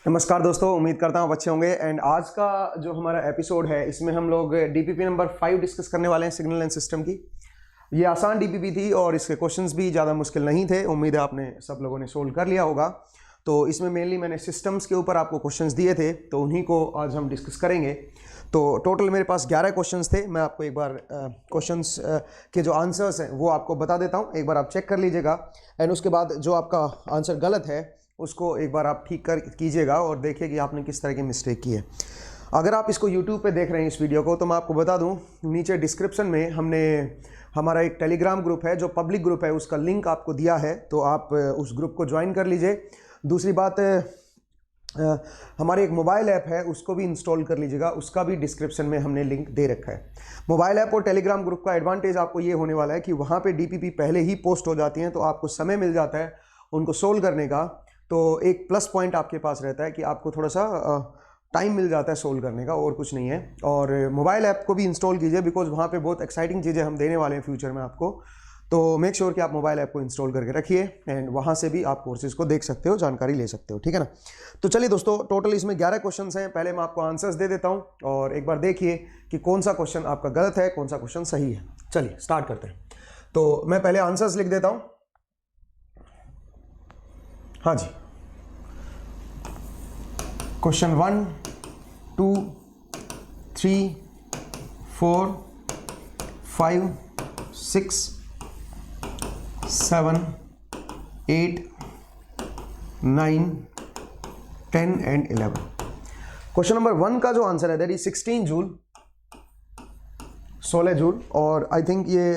नमस्कार दोस्तों, उम्मीद करता हूँ अच्छे होंगे। एंड आज का जो हमारा एपिसोड है इसमें हम लोग डीपीपी नंबर 5 डिस्कस करने वाले हैं, सिग्नल एंड सिस्टम की। ये आसान डीपीपी थी और इसके क्वेश्चंस भी ज़्यादा मुश्किल नहीं थे। उम्मीद है आपने सब लोगों ने सोल्व कर लिया होगा। तो इसमें मेनली मैंने सिस्टम्स के ऊपर आपको क्वेश्चंस दिए थे, तो उन्हीं को आज हम डिस्कस करेंगे। तो टोटल मेरे पास 11 क्वेश्चंस थे। मैं आपको एक बार क्वेश्चंस के जो आंसर्स हैं वो आपको बता देता हूँ, एक बार आप चेक कर लीजिएगा। एंड उसके बाद जो आपका आंसर गलत है उसको एक बार आप ठीक कर कीजिएगा और देखिए कि आपने किस तरह की मिस्टेक की है। अगर आप इसको YouTube पे देख रहे हैं इस वीडियो को, तो मैं आपको बता दूं, नीचे डिस्क्रिप्शन में हमने हमारा एक टेलीग्राम ग्रुप है जो पब्लिक ग्रुप है, उसका लिंक आपको दिया है, तो आप उस ग्रुप को ज्वाइन कर लीजिए। दूसरी बात, हमारी एक मोबाइल ऐप है, उसको भी इंस्टॉल कर लीजिएगा, उसका भी डिस्क्रिप्शन में हमने लिंक दे रखा है। मोबाइल ऐप और टेलीग्राम ग्रुप का एडवांटेज आपको ये होने वाला है कि वहाँ पे डीपीपी पहले ही पोस्ट हो जाती हैं, तो आपको समय मिल जाता है उनको सोल्व करने का। तो एक प्लस पॉइंट आपके पास रहता है कि आपको थोड़ा सा टाइम मिल जाता है सोल्व करने का, और कुछ नहीं है। और मोबाइल ऐप को भी इंस्टॉल कीजिए, बिकॉज वहाँ पे बहुत एक्साइटिंग चीज़ें हम देने वाले हैं फ्यूचर में आपको। तो मेक श्योर कि आप मोबाइल ऐप को इंस्टॉल करके रखिए, एंड वहाँ से भी आप कोर्सेज को देख सकते हो, जानकारी ले सकते हो, ठीक है ना। तो चलिए दोस्तों, टोटल इसमें 11 क्वेश्चन हैं। पहले मैं आपको आंसर्स दे देता हूँ और एक बार देखिए कि कौन सा क्वेश्चन आपका गलत है, कौन सा क्वेश्चन सही है। चलिए स्टार्ट करते हैं। तो मैं पहले आंसर्स लिख देता हूँ। हाँ जी, क्वेश्चन 1, 2, 3, 4, 5, 6, 7, 8, 9, 10 एंड 11। क्वेश्चन नंबर 1 का जो आंसर है दैट इज 16 जूल, 16 जूल। और आई थिंक ये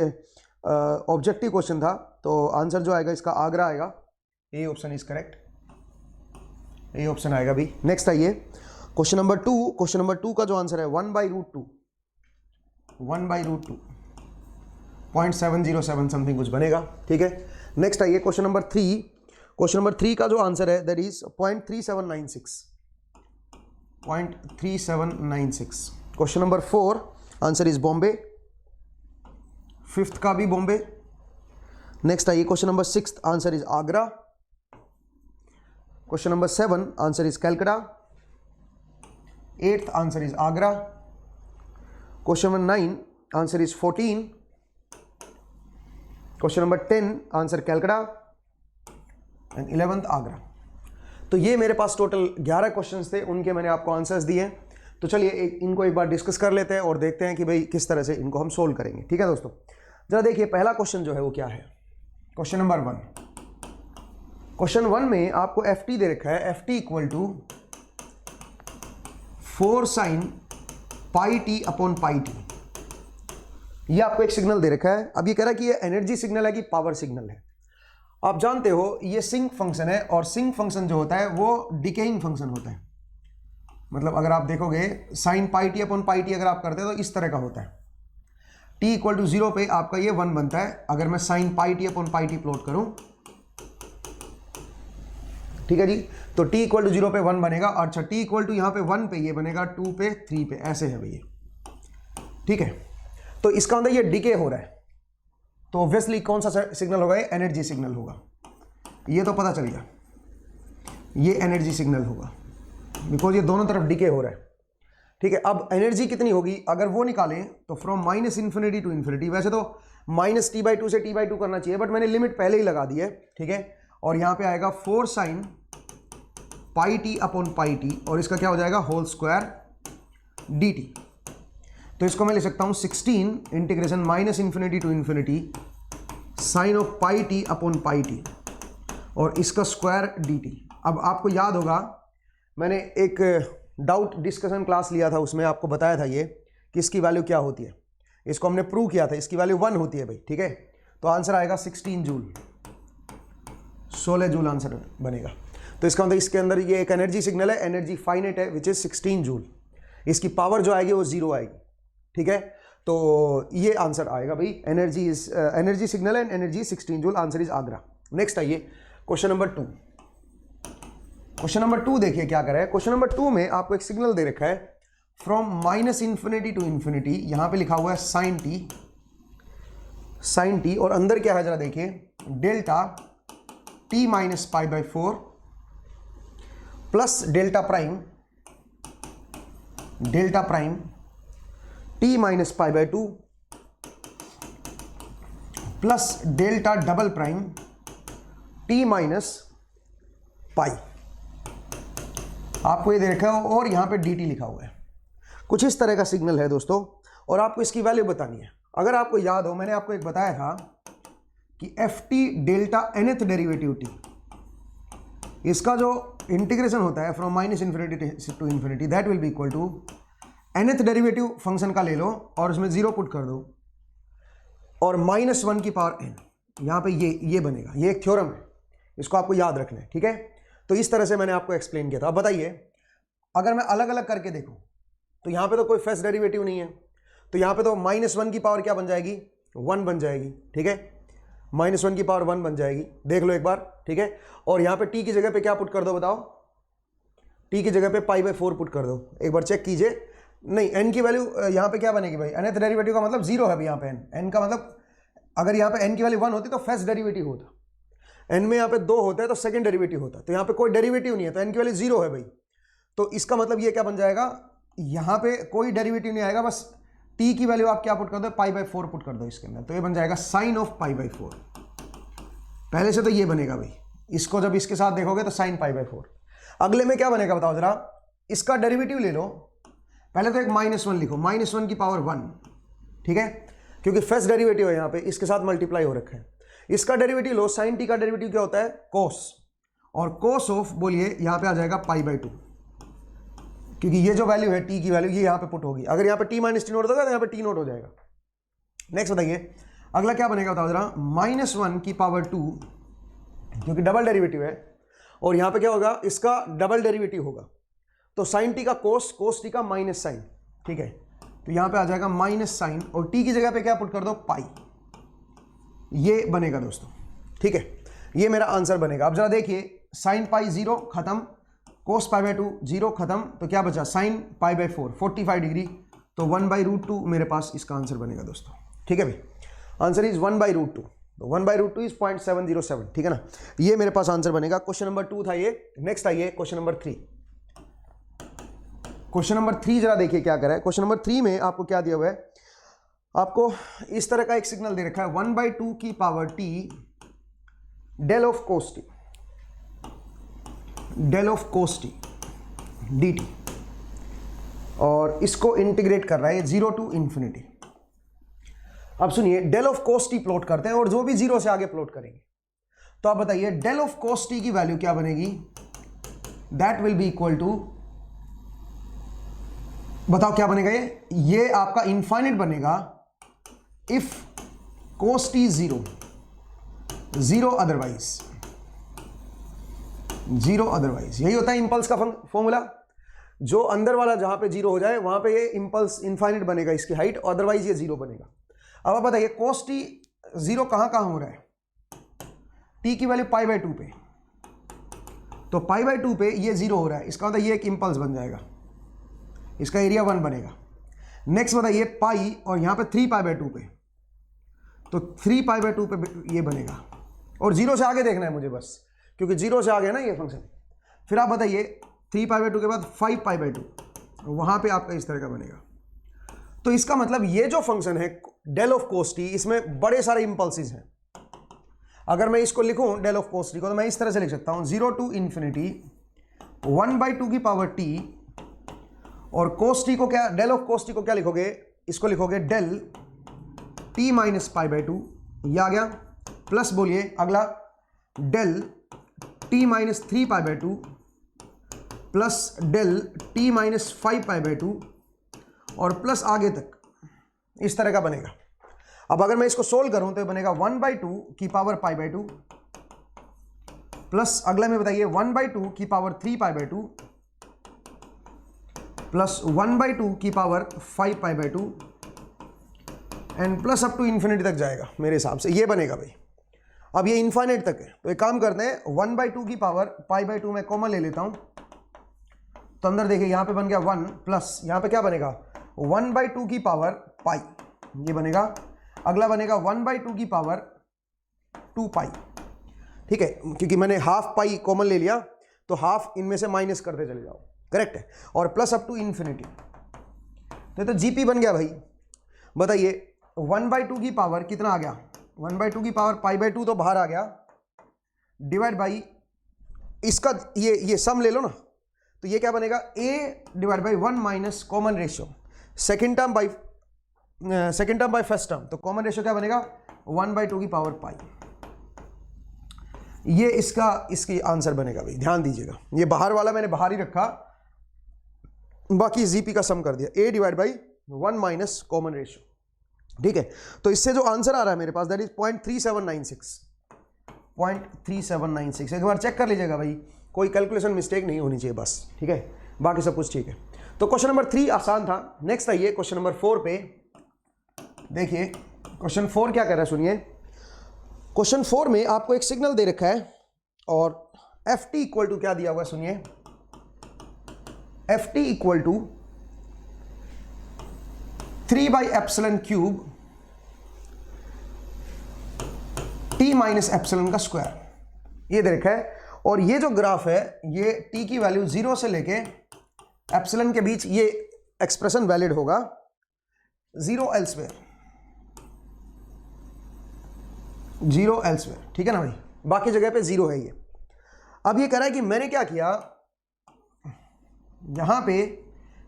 ऑब्जेक्टिव क्वेश्चन था, तो आंसर जो आएगा इसका आगरा आएगा। ए ऑप्शन इज करेक्ट, ये ऑप्शन आएगा भी। नेक्स्ट आइए क्वेश्चन नंबर 2। क्वेश्चन नंबर 2 का जो आंसर है 1/√2, 1/√2, 0.707 समथिंग कुछ बनेगा, ठीक है। नेक्स्ट आइए क्वेश्चन नंबर 3। क्वेश्चन नंबर 3 का जो आंसर है that is 0.3796, 0.3796। Question number 4 answer is Bombay, 5th का भी बॉम्बे। नेक्स्ट आइए question number 6 answer is Agra. Question number 7 answer is Calcutta, 8th answer is Agra. Question number 9 answer is 14। Question number 10 answer Calcutta and 11th Agra. तो ये मेरे पास total 11 questions थे, उनके मैंने आपको आंसर्स दिए। तो चलिए इनको एक बार डिस्कस कर लेते हैं और देखते हैं कि भाई किस तरह से इनको हम सोल्व करेंगे, ठीक है दोस्तों। जरा देखिए पहला क्वेश्चन जो है वो क्या है। क्वेश्चन नंबर 1, क्वेश्चन 1 में आपको ft दे रखा है, ft equal to 4 sin πt/πt। ये आपको एक सिग्नल दे रखा है। अब ये कह रहा है कि ये एनर्जी सिग्नल है कि पावर सिग्नल है। आप जानते हो ये सिंक फंक्शन है, और सिंक फंक्शन जो होता है वो डिकेइंग फंक्शन होता है। मतलब अगर आप देखोगे sin πt/πt अगर आप करते हो तो इस तरह का होता है। t इक्वल टू 0 पे आपका ये 1 बनता है। अगर मैं sin πt/πt प्लॉट करूं, ठीक है जी, तो t इक्वल टू 0 पे 1 बनेगा। अच्छा, t इक्वल टू यहाँ पे 1 पे ये बनेगा, 2 पे 3 पे, ऐसे है भैया, ठीक है। तो इसका मतलब ये डिके हो रहा है, तो ऑब्वियसली कौन सा सिग्नल होगा, ये एनर्जी सिग्नल होगा। ये तो पता चल गया, ये एनर्जी सिग्नल होगा, बिकॉज ये दोनों तरफ डिके हो रहा है, ठीक है। अब एनर्जी कितनी होगी अगर वो निकालें, तो फ्रॉम -∞ टू इन्फिनिटी। वैसे तो -t/2 से t/2 करना चाहिए, बट मैंने लिमिट पहले ही लगा दी है, ठीक है। और यहाँ पे आएगा 4 sin πt/πt, और इसका क्या हो जाएगा, होल स्क्वायर dt। तो इसको मैं ले सकता हूँ 16 integration -∞ to infinity sine of πt/πt, और इसका स्क्वायर dt। अब आपको याद होगा मैंने एक डाउट डिस्कशन क्लास लिया था, उसमें आपको बताया था ये कि इसकी वैल्यू क्या होती है। इसको हमने प्रूव किया था, इसकी वैल्यू 1 होती है भाई, ठीक है। तो आंसर आएगा 16 जूल, 16 जूल आंसर बनेगा। तो इसका मतलब इसके अंदर ये एक एनर्जी सिग्नल है, एनर्जी फाइनाइट है, विच इज 16 जूल। इसकी पावर जो आएगी वो 0 आएगी, ठीक है। तो ये आंसर आएगा भाई, energy signal and energy 16 joule, answer is Agra. Next आइए क्वेश्चन नंबर 2। क्वेश्चन नंबर 2 देखिए क्या कर रहा है। क्वेश्चन नंबर 2 में आपको एक सिग्नल दे रखा है फ्रॉम -∞ टू इन्फिनिटी। यहां पे लिखा हुआ है sin t, और अंदर क्या है जरा देखिए, delta t - π/4 plus delta prime t minus pi by 2 plus delta double prime t minus pi. आपको ये देखा हो और यहां पे dt लिखा हुआ है। कुछ इस तरह का सिग्नल है दोस्तों, और आपको इसकी वैल्यू बतानी है। अगर आपको याद हो, मैंने आपको एक बताया था कि f t delta nth derivative t, इसका जो इंटीग्रेशन होता है from minus infinity to infinity, that will be equal to nth derivative function का ले लो और उसमें 0 पुट कर दो और -1 की पावर n, यहाँ पे ये बनेगा। ये एक थ्योरम है, इसको आपको याद रखना है, ठीक है। तो इस तरह से मैंने आपको एक्सप्लेन किया था। अब बताइए, अगर मैं अलग अलग करके देखूं तो यहाँ पे तो कोई फर्स्ट डेरिवेटिव नहीं है, तो यहाँ पे तो -1 की पावर क्या बन जाएगी, 1 बन जाएगी, ठीक है। -1 की पावर 1 बन जाएगी, देख लो एक बार, ठीक है। और यहाँ पे t की जगह पे क्या पुट कर दो, बताओ, t की जगह पे π/4 पुट कर दो। एक बार चेक कीजिए, नहीं n की वैल्यू यहाँ पे क्या बनेगी भाई, nth डेरिवेटिव का मतलब 0 है यहाँ पे, n का मतलब अगर यहाँ पे n की वैल्यू 1 होती तो फर्स्ट डेरिवेटिव होता, n में यहाँ पे 2 होता है तो सेकंड डेरिवेटिव होता, तो यहाँ पे कोई डेरिवेटिव नहीं है तो n की वैल्यू 0 है भाई। तो इसका मतलब ये क्या बन जाएगा, यहाँ पे कोई डेरिवेटिव नहीं आएगा, बस t की वैल्यू आप क्या पुट कर दो, π/4 पुट कर दो इसके अंदर, तो ये बन जाएगा साइन ऑफ π/4। पहले से तो ये बनेगा भाई, इसको जब इसके साथ देखोगे तो साइन π/4। अगले में क्या बनेगा बताओ जरा, इसका डेरिवेटिव ले लो। पहले तो एक -1 लिखो, -1 की पावर 1, ठीक है, क्योंकि फर्स्ट डेरिवेटिव है यहाँ पे, इसके साथ मल्टीप्लाई हो रखा है। इसका डेरिवेटिव लो, साइन टी का डेरिवेटिव क्या होता है, कोस, और कोस ऑफ बोलिए यहाँ पे आ जाएगा π/2, क्योंकि ये जो वैल्यू है टी की वैल्यू, ये यहाँ पे पुट होगी। अगर यहाँ पे t - t नोट होगा तो यहाँ पे t नोट हो जाएगा। नेक्स्ट बताइए, अगला क्या बनेगा बताओ जरा, -1 की पावर 2, क्योंकि डबल डेरिवेटिव है, और यहाँ पे क्या होगा, इसका डबल डेरिवेटिव होगा, तो साइन टी का कोस, कोस टी का माइनस साइन, ठीक है। तो यहाँ पे आ जाएगा माइनस साइन, और टी की जगह पे क्या पुट कर दो, पाई। ये बनेगा दोस्तों, ठीक है, ये मेरा आंसर बनेगा। अब जरा देखिए, साइन पाई 0 खत्म, कोस π/2 0 खत्म, तो क्या बचा, साइन π/4 45 डिग्री, तो 1/√2 मेरे पास इसका आंसर बनेगा दोस्तों, ठीक है भाई। आंसर इज 1/√2, तो 1/√2 इज 0.707, ठीक है ना। ये मेरे पास आंसर बनेगा। क्वेश्चन नंबर 2 था ये। नेक्स्ट आइए क्वेश्चन नंबर 3। क्वेश्चन नंबर 3 जरा देखिए क्या करा है। क्वेश्चन नंबर 3 में आपको क्या दिया हुआ है, आपको इस तरह का एक सिग्नल दे रखा है, 1/2 की power t del of cos t, del of cos t dt, और इसको इंटीग्रेट कर रहा है 0 टू इन्फिनिटी। अब सुनिए, del of cos t plot करते हैं और जो भी 0 से आगे प्लॉट करेंगे, तो आप बताइए डेल ऑफ कोस टी की वैल्यू क्या बनेगी, that will be equal to, बताओ क्या बनेगा, ये आपका इनफाइनाइट बनेगा इफ कोस टी 0 अदरवाइज, यही होता है इंपल्स का फॉर्मूला। जो अंदर वाला जहां पे 0 हो जाए वहां पे ये इंपल्स इनफाइनाइट बनेगा, इसकी हाइट, अदरवाइज ये 0 बनेगा। अब आप बताइए कोस टी 0 कहां हो रहा है, टी की वैल्यू π/2 पे, तो π/2 पे ये 0 हो रहा है, इसका मतलब ये एक इंपल्स बन जाएगा, इसका एरिया 1 बनेगा। नेक्स्ट बताइए पाई, और यहाँ पे 3π/2 पे, तो 3π/2 पे ये बनेगा, और 0 से आगे देखना है मुझे बस, क्योंकि 0 से आगे है ना ये फंक्शन। फिर आप बताइए 3π/2 के बाद 5π/2, वहाँ पे आपका इस तरह का बनेगा। तो इसका मतलब ये जो फंक्शन है डेल ऑफ कोस टी, इसमें बड़े सारे इंपल्सिस हैं। अगर मैं इसको लिखूं डेल ऑफ कोस टी को, तो मैं इस तरह से लिख सकता हूँ 0 टू इन्फिनिटी 1/2 की पावर टी, और कोस टी को क्या, डेल ऑफ कोस टी को क्या लिखोगे, इसको लिखोगे डेल t माइनस π/2, ये आ गया, प्लस बोलिए अगला del t minus 3π/2 plus del t minus 5π/2, और प्लस आगे तक इस तरह का बनेगा। अब अगर मैं इसको सोल्व करूं तो ये बनेगा 1/2 की पावर π/2 प्लस अगला में बताइए 1/2 की पावर 3π/2 प्लस 1/2 की power 5π/2 and plus up to infinity तक जाएगा मेरे हिसाब से, ये बनेगा भाई। अब ये इन्फाइनाइट तक है, तो एक काम करते हैं 1/2 की पावर π/2 में कॉमन ले लेता हूं, तो अंदर देखिए यहाँ पे बन गया 1, प्लस यहाँ पे क्या बनेगा 1/2 की पावर पाई, ये बनेगा। अगला बनेगा 1/2 की पावर 2 पाई, ठीक है, क्योंकि मैंने हाफ पाई कॉमन ले लिया, तो हाफ इनमें से माइनस करते चले जाओ, करेक्ट है, और प्लस अप टू इन्फिनिटी। तो जीपी बन गया भाई। बताइए 1/2 की पावर कितना आ गया, 1/2 की पावर π/2 तो बाहर आ गया, डिवाइड बाई इसका ये सम ले लो ना, तो ये क्या बनेगा a divide by 1 minus common ratio second term by first term, तो कॉमन रेशियो क्या बनेगा 1/2 की पावर पाई। ये इसकी आंसर बनेगा भाई, ध्यान दीजिएगा, ये बाहर वाला मैंने बाहर ही रखा, बाकी जीपी का सम कर दिया, a divide by 1 minus common ratio, ठीक है। तो इससे जो आंसर आ रहा है मेरे पास दैट इज 0.3796, एक बार चेक कर लीजिएगा भाई, कोई कैलकुलेशन मिस्टेक नहीं होनी चाहिए बस, ठीक है, बाकी सब कुछ ठीक है। तो क्वेश्चन नंबर 3 आसान था। नेक्स्ट आइए क्वेश्चन नंबर 4 पे। देखिए क्वेश्चन 4 क्या कर रहा है, सुनिए। क्वेश्चन 4 में आपको एक सिग्नल दे रखा है और एफ टी इक्वल टू क्या दिया हुआ है, सुनिए, f t equal to 3/ε³ t minus epsilon का स्क्वायर, ये दे रखा है। और ये जो ग्राफ है ये टी की वैल्यू 0 से लेके एप्सिलॉन के बीच, ये एक्सप्रेशन वैलिड होगा, 0 एल्सवेयर, ठीक है ना भाई, बाकी जगह पे 0 है ये। अब ये कह रहा है कि मैंने क्या किया, यहां पे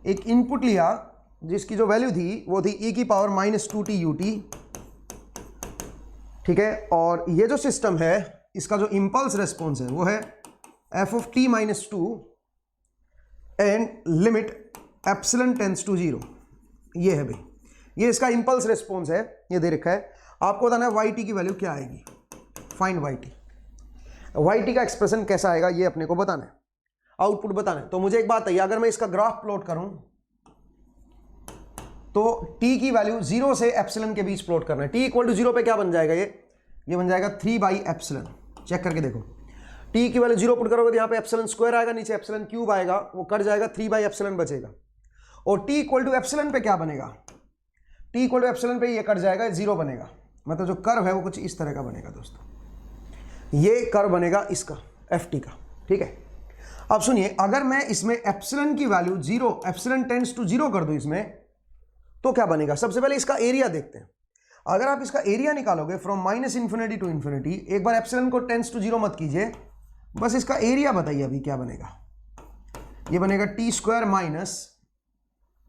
एक इनपुट लिया जिसकी जो वैल्यू थी वो थी e की पावर -2t ut, ठीक है, और ये जो सिस्टम है इसका जो इंपल्स रेस्पॉन्स है वो है f of t - 2 and limit epsilon tends to 0, ये है भाई, ये इसका इंपल्स रेस्पॉन्स है, ये दे रखा है। आपको बताना है yt की वैल्यू क्या आएगी, फाइंड yt का एक्सप्रेशन कैसा आएगा ये अपने को बताना है, आउटपुट बताना है। तो मुझे एक बात है, अगर मैं इसका ग्राफ प्लॉट करूं तो t की वैल्यू 0 से एप्सिलॉन के बीच प्लॉट करना है। t इक्वल टू 0 पे क्या बन जाएगा, ये बन जाएगा 3/ε, चेक करके देखो, t की वैल्यू 0 पुट करोगे तो यहाँ पे एप्सिलॉन स्क्वायर आएगा, नीचे एप्सिलॉन क्यूब आएगा, वो कट जाएगा, 3/ε बचेगा। और t इक्वल टू एप्सिलॉन पे क्या बनेगा, t इक्वल टू एप्सिलॉन पे ये कट जाएगा, 0 बनेगा, मतलब जो कर्व है वो कुछ इस तरह का बनेगा दोस्तों, ये कर्व बनेगा इसका ft का, ठीक है। अब सुनिए, अगर मैं इसमें एप्सिलॉन की वैल्यू 0, एप्सिलॉन टेंड्स टू 0 कर दूं इसमें, तो क्या बनेगा। सबसे पहले इसका एरिया देखते हैं। अगर आप इसका एरिया निकालोगे फ्रॉम -∞ टू इन्फिनिटी, एक बार एप्सिलॉन को टेंड्स टू 0 मत कीजिए, बस इसका एरिया बताइए अभी क्या बनेगा। ये बनेगा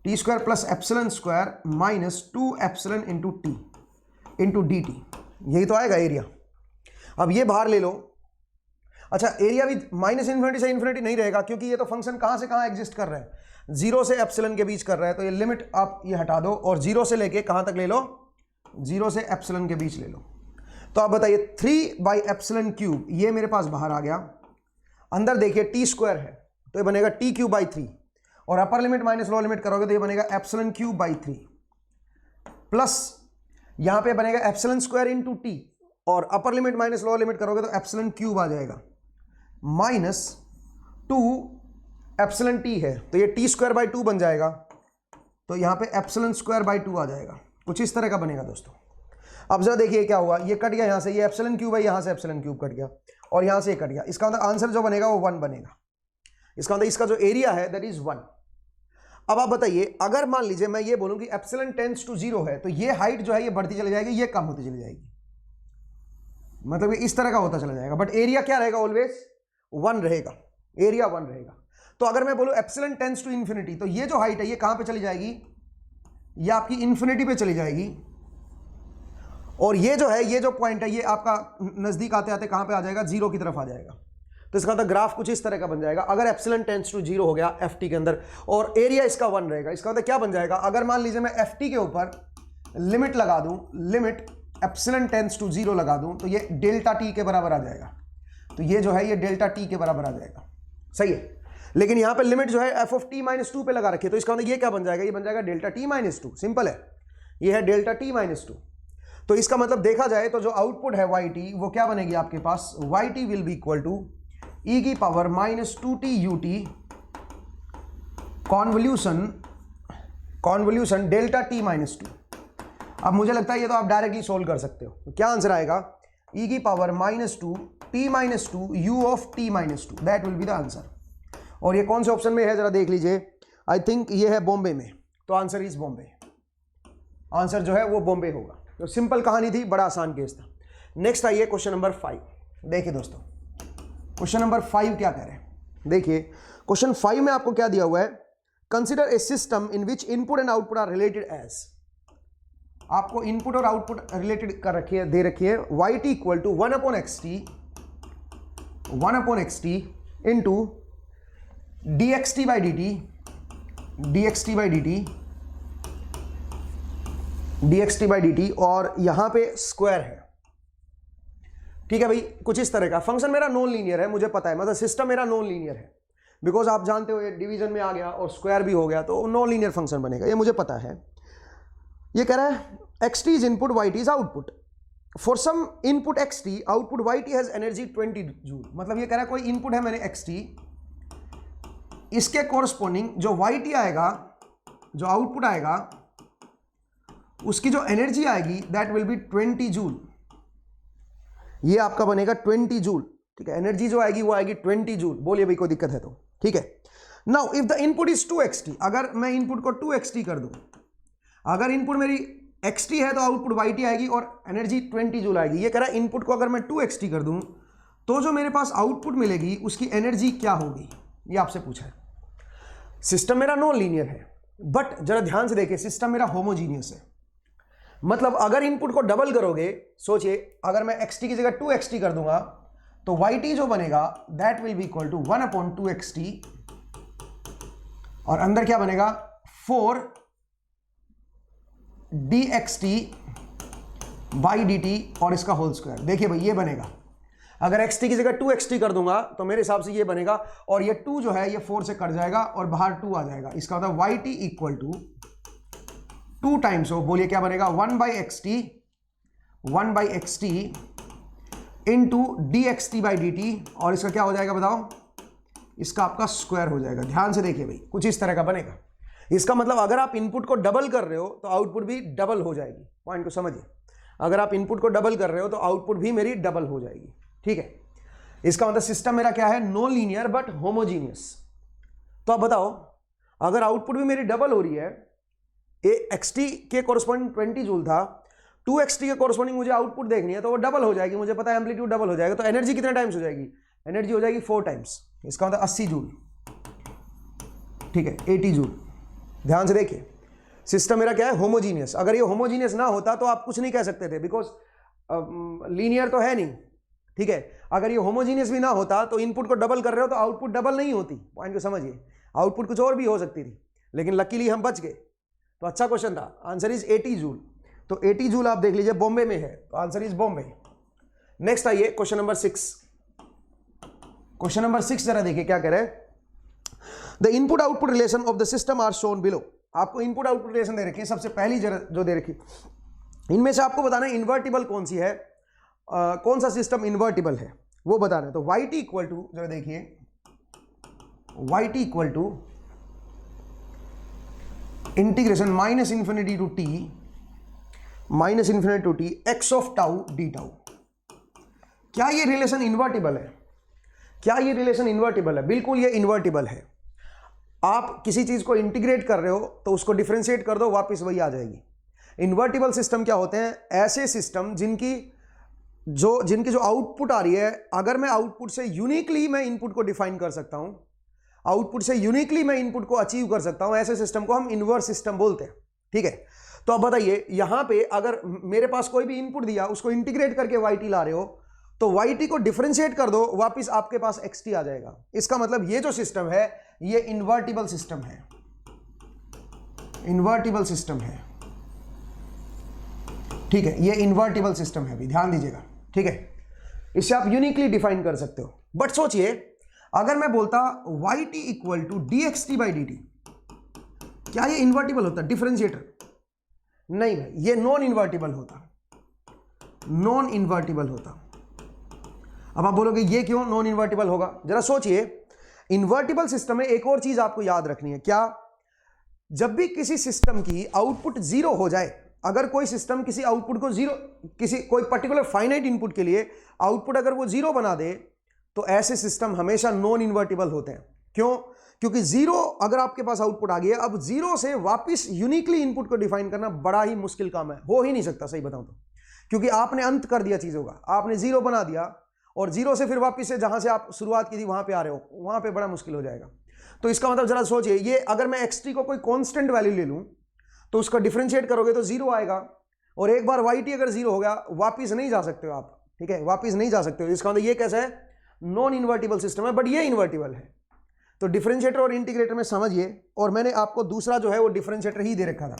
t² plus epsilon square -2 epsilon into T into D T, यही तो आएगा एरिया। अब ये बाहर ले लो। अच्छा, एरिया भी -∞ से इन्फिनिटी नहीं रहेगा, क्योंकि ये तो फंक्शन कहाँ से कहाँ एग्जिस्ट कर रहा है, 0 से एप्सिलॉन के बीच कर रहा है, तो ये लिमिट आप ये हटा दो और 0 से लेके कहाँ तक ले लो, 0 से एप्सिलॉन के बीच ले लो। तो आप बताइए 3/ε³, ये मेरे पास बाहर आ गया, अंदर देखिए t² है तो ये बनेगा t³ 3, और upper limit minus lower limit करोगे तो ये बनेगा ε³ 3, प्लस यहाँ पे बनेगा एप्सिलॉन स्क्वायर इंटू टी, और upper limit minus lower limit करोगे तो ε³ आ जाएगा, -2 एप्सिलॉन टी है तो ये t²/2 बन जाएगा, तो यहाँ पे ε²/2 आ जाएगा, कुछ इस तरह का बनेगा दोस्तों। अब जरा देखिए क्या हुआ, ये कट गया यहाँ से, ये ε³ है, यहाँ से ε³ कट गया और यहाँ से कट गया, इसका मतलब आंसर जो बनेगा वो 1 बनेगा। इसका मतलब इसका जो एरिया है दैट इज 1। अब आप बताइए, अगर मान लीजिए मैं ये बोलूं कि एप्सिलॉन टेंड्स टू 0 है, तो ये हाइट जो है ये बढ़ती चली जाएगी, ये कम होती चली जाएगी, मतलब ये इस तरह का होता चला जाएगा, बट एरिया क्या रहेगा, ऑलवेज 1 रहेगा, एरिया 1 रहेगा। तो अगर मैं बोलूं एप्सिलॉन टेंड्स टू इन्फिनिटी, तो ये जो हाइट है ये कहां पे चली जाएगी, ये आपकी इन्फिनिटी पे चली जाएगी, और ये जो है, ये जो पॉइंट है ये आपका नजदीक आते आते कहां पे आ जाएगा, 0 की तरफ आ जाएगा। तो इसका मतलब ग्राफ कुछ इस तरह का बन जाएगा, अगर एप्सिलॉन टेंड्स टू 0 हो गया एफ टी के अंदर और एरिया इसका 1 रहेगा। इसका मतलब क्या बन जाएगा, अगर मान लीजिए मैं एफ टी के ऊपर लिमिट लगा दूं, लिमिट एप्सिलॉन टेंड्स टू 0 लगा दूं, तो ये डेल्टा टी के बराबर आ जाएगा, तो ये जो है ये डेल्टा टी के बराबर आ जाएगा, सही है। लेकिन यहाँ पे लिमिट जो है एफ ऑफ टी -2 पे लगा रखी है, तो इसका मतलब ये क्या बन जाएगा, ये बन जाएगा डेल्टा टी -2, सिंपल है, ये है डेल्टा टी -2। तो इसका मतलब देखा जाए तो जो आउटपुट है वाई टी वो क्या बनेगी आपके पास, y t will be equal to e की power -2t ut convolution delta t -2। अब मुझे लगता है ये तो आप डायरेक्टली सोल्व कर सकते हो, तो क्या आंसर आएगा, e की power -2 t minus two u of t minus two, that will be the answer. और ये कौन से ऑप्शन में है जरा देख लीजिए, आई थिंक ये है बॉम्बे में, तो आंसर इज बॉम्बे, आंसर जो है वो बॉम्बे होगा। तो सिंपल कहानी थी, बड़ा आसान केस था। नेक्स्ट आइए क्वेश्चन नंबर 5। देखिए दोस्तों क्वेश्चन नंबर 5 क्या कह रहे हैं, देखिए क्वेश्चन 5 में आपको क्या दिया हुआ है, consider a system in which input and output are related as, आपको इनपुट और आउटपुट रिलेटेड कर रखी है, दे रखी है y t equal to 1/xt into dxt by dt और यहां पे स्क्वायर है। ठीक है भाई, कुछ इस तरह का फंक्शन मेरा नॉन लीनियर है, मुझे पता है, मतलब सिस्टम मेरा नॉन लीनियर है, बिकॉज आप जानते हो ये डिवीजन में आ गया और स्क्वायर भी हो गया तो नॉन लीनियर फंक्शन बनेगा, ये मुझे पता है। ये कह रहा है xt is input, yt is output, for some input xt output yt has energy 20 joule. मतलब ये कह रहा है कोई इनपुट है मैंने xt, इसके कोरस्पोंडिंग जो yt आएगा, जो आउटपुट आएगा, उसकी जो एनर्जी आएगी दैट विल बी 20 जूल। ये आपका बनेगा 20 जूल। ठीक है, एनर्जी जो आएगी वो आएगी 20 जूल। बोलिए भाई कोई दिक्कत है तो। ठीक है, now if the input is 2xt, अगर मैं इनपुट को 2xt कर दूं, अगर इनपुट मेरी xt है तो आउटपुट yt आएगी और एनर्जी 20 जूल आएगी। ये कह रहा है इनपुट को अगर मैं 2xt कर दूं तो जो मेरे पास आउटपुट मिलेगी उसकी एनर्जी क्या होगी, ये आपसे पूछा है। सिस्टम मेरा नॉन लीनियर है, बट जरा ध्यान से देखिए सिस्टम मेरा होमोजीनियस है। मतलब अगर इनपुट को डबल करोगे, सोचिए अगर मैं xt की जगह 2xt कर दूंगा तो yt जो बनेगा that will be equal to 1/2xt और अंदर क्या बनेगा 4 dxt by dt और इसका होल स्क्वायर। देखिए भाई ये बनेगा, अगर xt की जगह 2xt कर दूंगा तो मेरे हिसाब से ये बनेगा और ये 2 जो है ये 4 से कट जाएगा और बाहर 2 आ जाएगा। इसका मतलब yt इक्वल टू 2 टाइम्स हो, बोलिए क्या बनेगा 1/xt into dxt by dt और इसका क्या हो जाएगा बताओ, इसका आपका स्क्वायर हो जाएगा। ध्यान से देखिए भाई कुछ इस तरह का बनेगा। इसका मतलब अगर आप इनपुट को डबल कर रहे हो तो आउटपुट भी डबल हो जाएगी। पॉइंट को समझिए, अगर आप इनपुट को डबल कर रहे हो तो आउटपुट भी मेरी डबल हो जाएगी। ठीक है, इसका मतलब सिस्टम मेरा क्या है, नॉन लीनियर बट होमोजीनियस। तो आप बताओ अगर आउटपुट भी मेरी डबल हो रही है, xt के कोरस्पॉन्डिंग 20 जूल था, 2xt के कोरस्पॉन्डिंग मुझे आउटपुट देखनी है तो वो डबल हो जाएगी, मुझे पता है एम्पलीट्यूड डबल हो जाएगा, तो एनर्जी कितने टाइम्स हो जाएगी, एनर्जी हो जाएगी 4 टाइम्स, इसका मतलब 80 जूल। ठीक है, 80 जूल। ध्यान से देखिए सिस्टम मेरा क्या है, होमोजीनियस। अगर ये होमोजीनियस ना होता तो आप कुछ नहीं कह सकते थे, बिकॉज लीनियर तो है नहीं। ठीक है, अगर ये होमोजीनियस भी ना होता तो इनपुट को डबल कर रहे हो तो आउटपुट डबल नहीं होती। पॉइंट को समझिए, आउटपुट कुछ और भी हो सकती थी, लेकिन लकीली हम बच गए। तो अच्छा क्वेश्चन था, आंसर इज 80 जूल। तो 80 जूल आप देख लीजिए बॉम्बे में है, तो आंसर इज बॉम्बे। नेक्स्ट आइए क्वेश्चन नंबर 6। क्वेश्चन नंबर 6 जरा देखिए क्या कह रहे हैं, the input output relation of the system are shown below. आपको इनपुट आउटपुट रिलेशन दे रखी है, सबसे पहली जरा जो दे रखी, इनमें से आपको बताना है इन्वर्टिबल कौन सी है, कौन सा सिस्टम इन्वर्टिबल है वो बताना है। तो yt इक्वल टू जरा देखिए, yt equal to integration -∞ to t x of tau d tau. क्या ये रिलेशन इन्वर्टिबल है? क्या ये रिलेशन इन्वर्टिबल है? बिल्कुल ये इन्वर्टिबल है। आप किसी चीज को इंटीग्रेट कर रहे हो तो उसको डिफरेंशिएट कर दो, वापस वही आ जाएगी। इन्वर्टिबल सिस्टम क्या होते हैं, ऐसे सिस्टम जिनकी जो आउटपुट आ रही है, अगर मैं आउटपुट से यूनिकली मैं इनपुट को डिफाइन कर सकता हूं, आउटपुट से यूनिकली मैं इनपुट को अचीव कर सकता हूं, ऐसे सिस्टम को हम इनवर्स सिस्टम बोलते हैं। ठीक है, तो अब बताइए यहां पे अगर मेरे पास कोई भी इनपुट दिया, उसको इंटीग्रेट करके yt ला रहे हो, तो yt को डिफरेंशिएट कर दो, वापस आपके पास xt आ जाएगा। इसका मतलब ये जो सिस्टम है ये इन्वर्टिबल सिस्टम है, इन्वर्टिबल सिस्टम है। ठीक है, ये इन्वर्टिबल सिस्टम है, भी ध्यान दीजिएगा। ठीक है, इससे आप यूनिकली डिफाइन कर सकते हो। बट सोचिए अगर मैं बोलता yt equal to dxt by dt, क्या ये इन्वर्टिबल होता, डिफरेंशिएटर? नहीं भाई, ये नॉन इन्वर्टिबल होता, नॉन इन्वर्टिबल होता। अब आप बोलोगे ये क्यों नॉन इन्वर्टिबल होगा? जरा सोचिए, इन्वर्टिबल सिस्टम में एक और चीज आपको याद रखनी है। क्या? जब भी किसी सिस्टम की आउटपुट 0 हो जाए, अगर कोई सिस्टम किसी आउटपुट को जीरो, किसी कोई पर्टिकुलर फाइनाइट इनपुट के लिए आउटपुट अगर वो जीरो बना दे तो ऐसे सिस्टम हमेशा नॉन इन्वर्टिबल होते हैं। क्यों? क्योंकि जीरो अगर आपके पास आउटपुट आ गया, अब जीरो से वापस यूनिकली इनपुट को डिफाइन करना बड़ा ही मुश्किल काम है, हो ही नहीं सकता सही बताऊं तो, क्योंकि आपने अंत कर दिया चीजों का, आपने जीरो बना दिया और जीरो से फिर वापस से जहां से आप शुरुआत की थी वहां पे आ रहे हो, वहां पे बड़ा मुश्किल हो जाएगा। तो इसका मतलब जरा सोचिए, ये अगर मैं एक्स टी को कोई कांस्टेंट वैल्यू ले लूं तो उसका डिफरेंशिएट करोगे तो जीरो आएगा, और एक बार वाई टी अगर जीरो हो गया वापिस नहीं जा सकते हो आप, ठीक है, वापिस नहीं जा सकते हो। इसका मतलब ये कैसा है, नॉन इन्वर्टिबल सिस्टम है, बट ये इन्वर्टिबल है। तो डिफरेंशिएटर और इंटीग्रेटर में समझिए, और मैंने आपको दूसरा जो है वो डिफरेंशिएटर ही दे रखा था,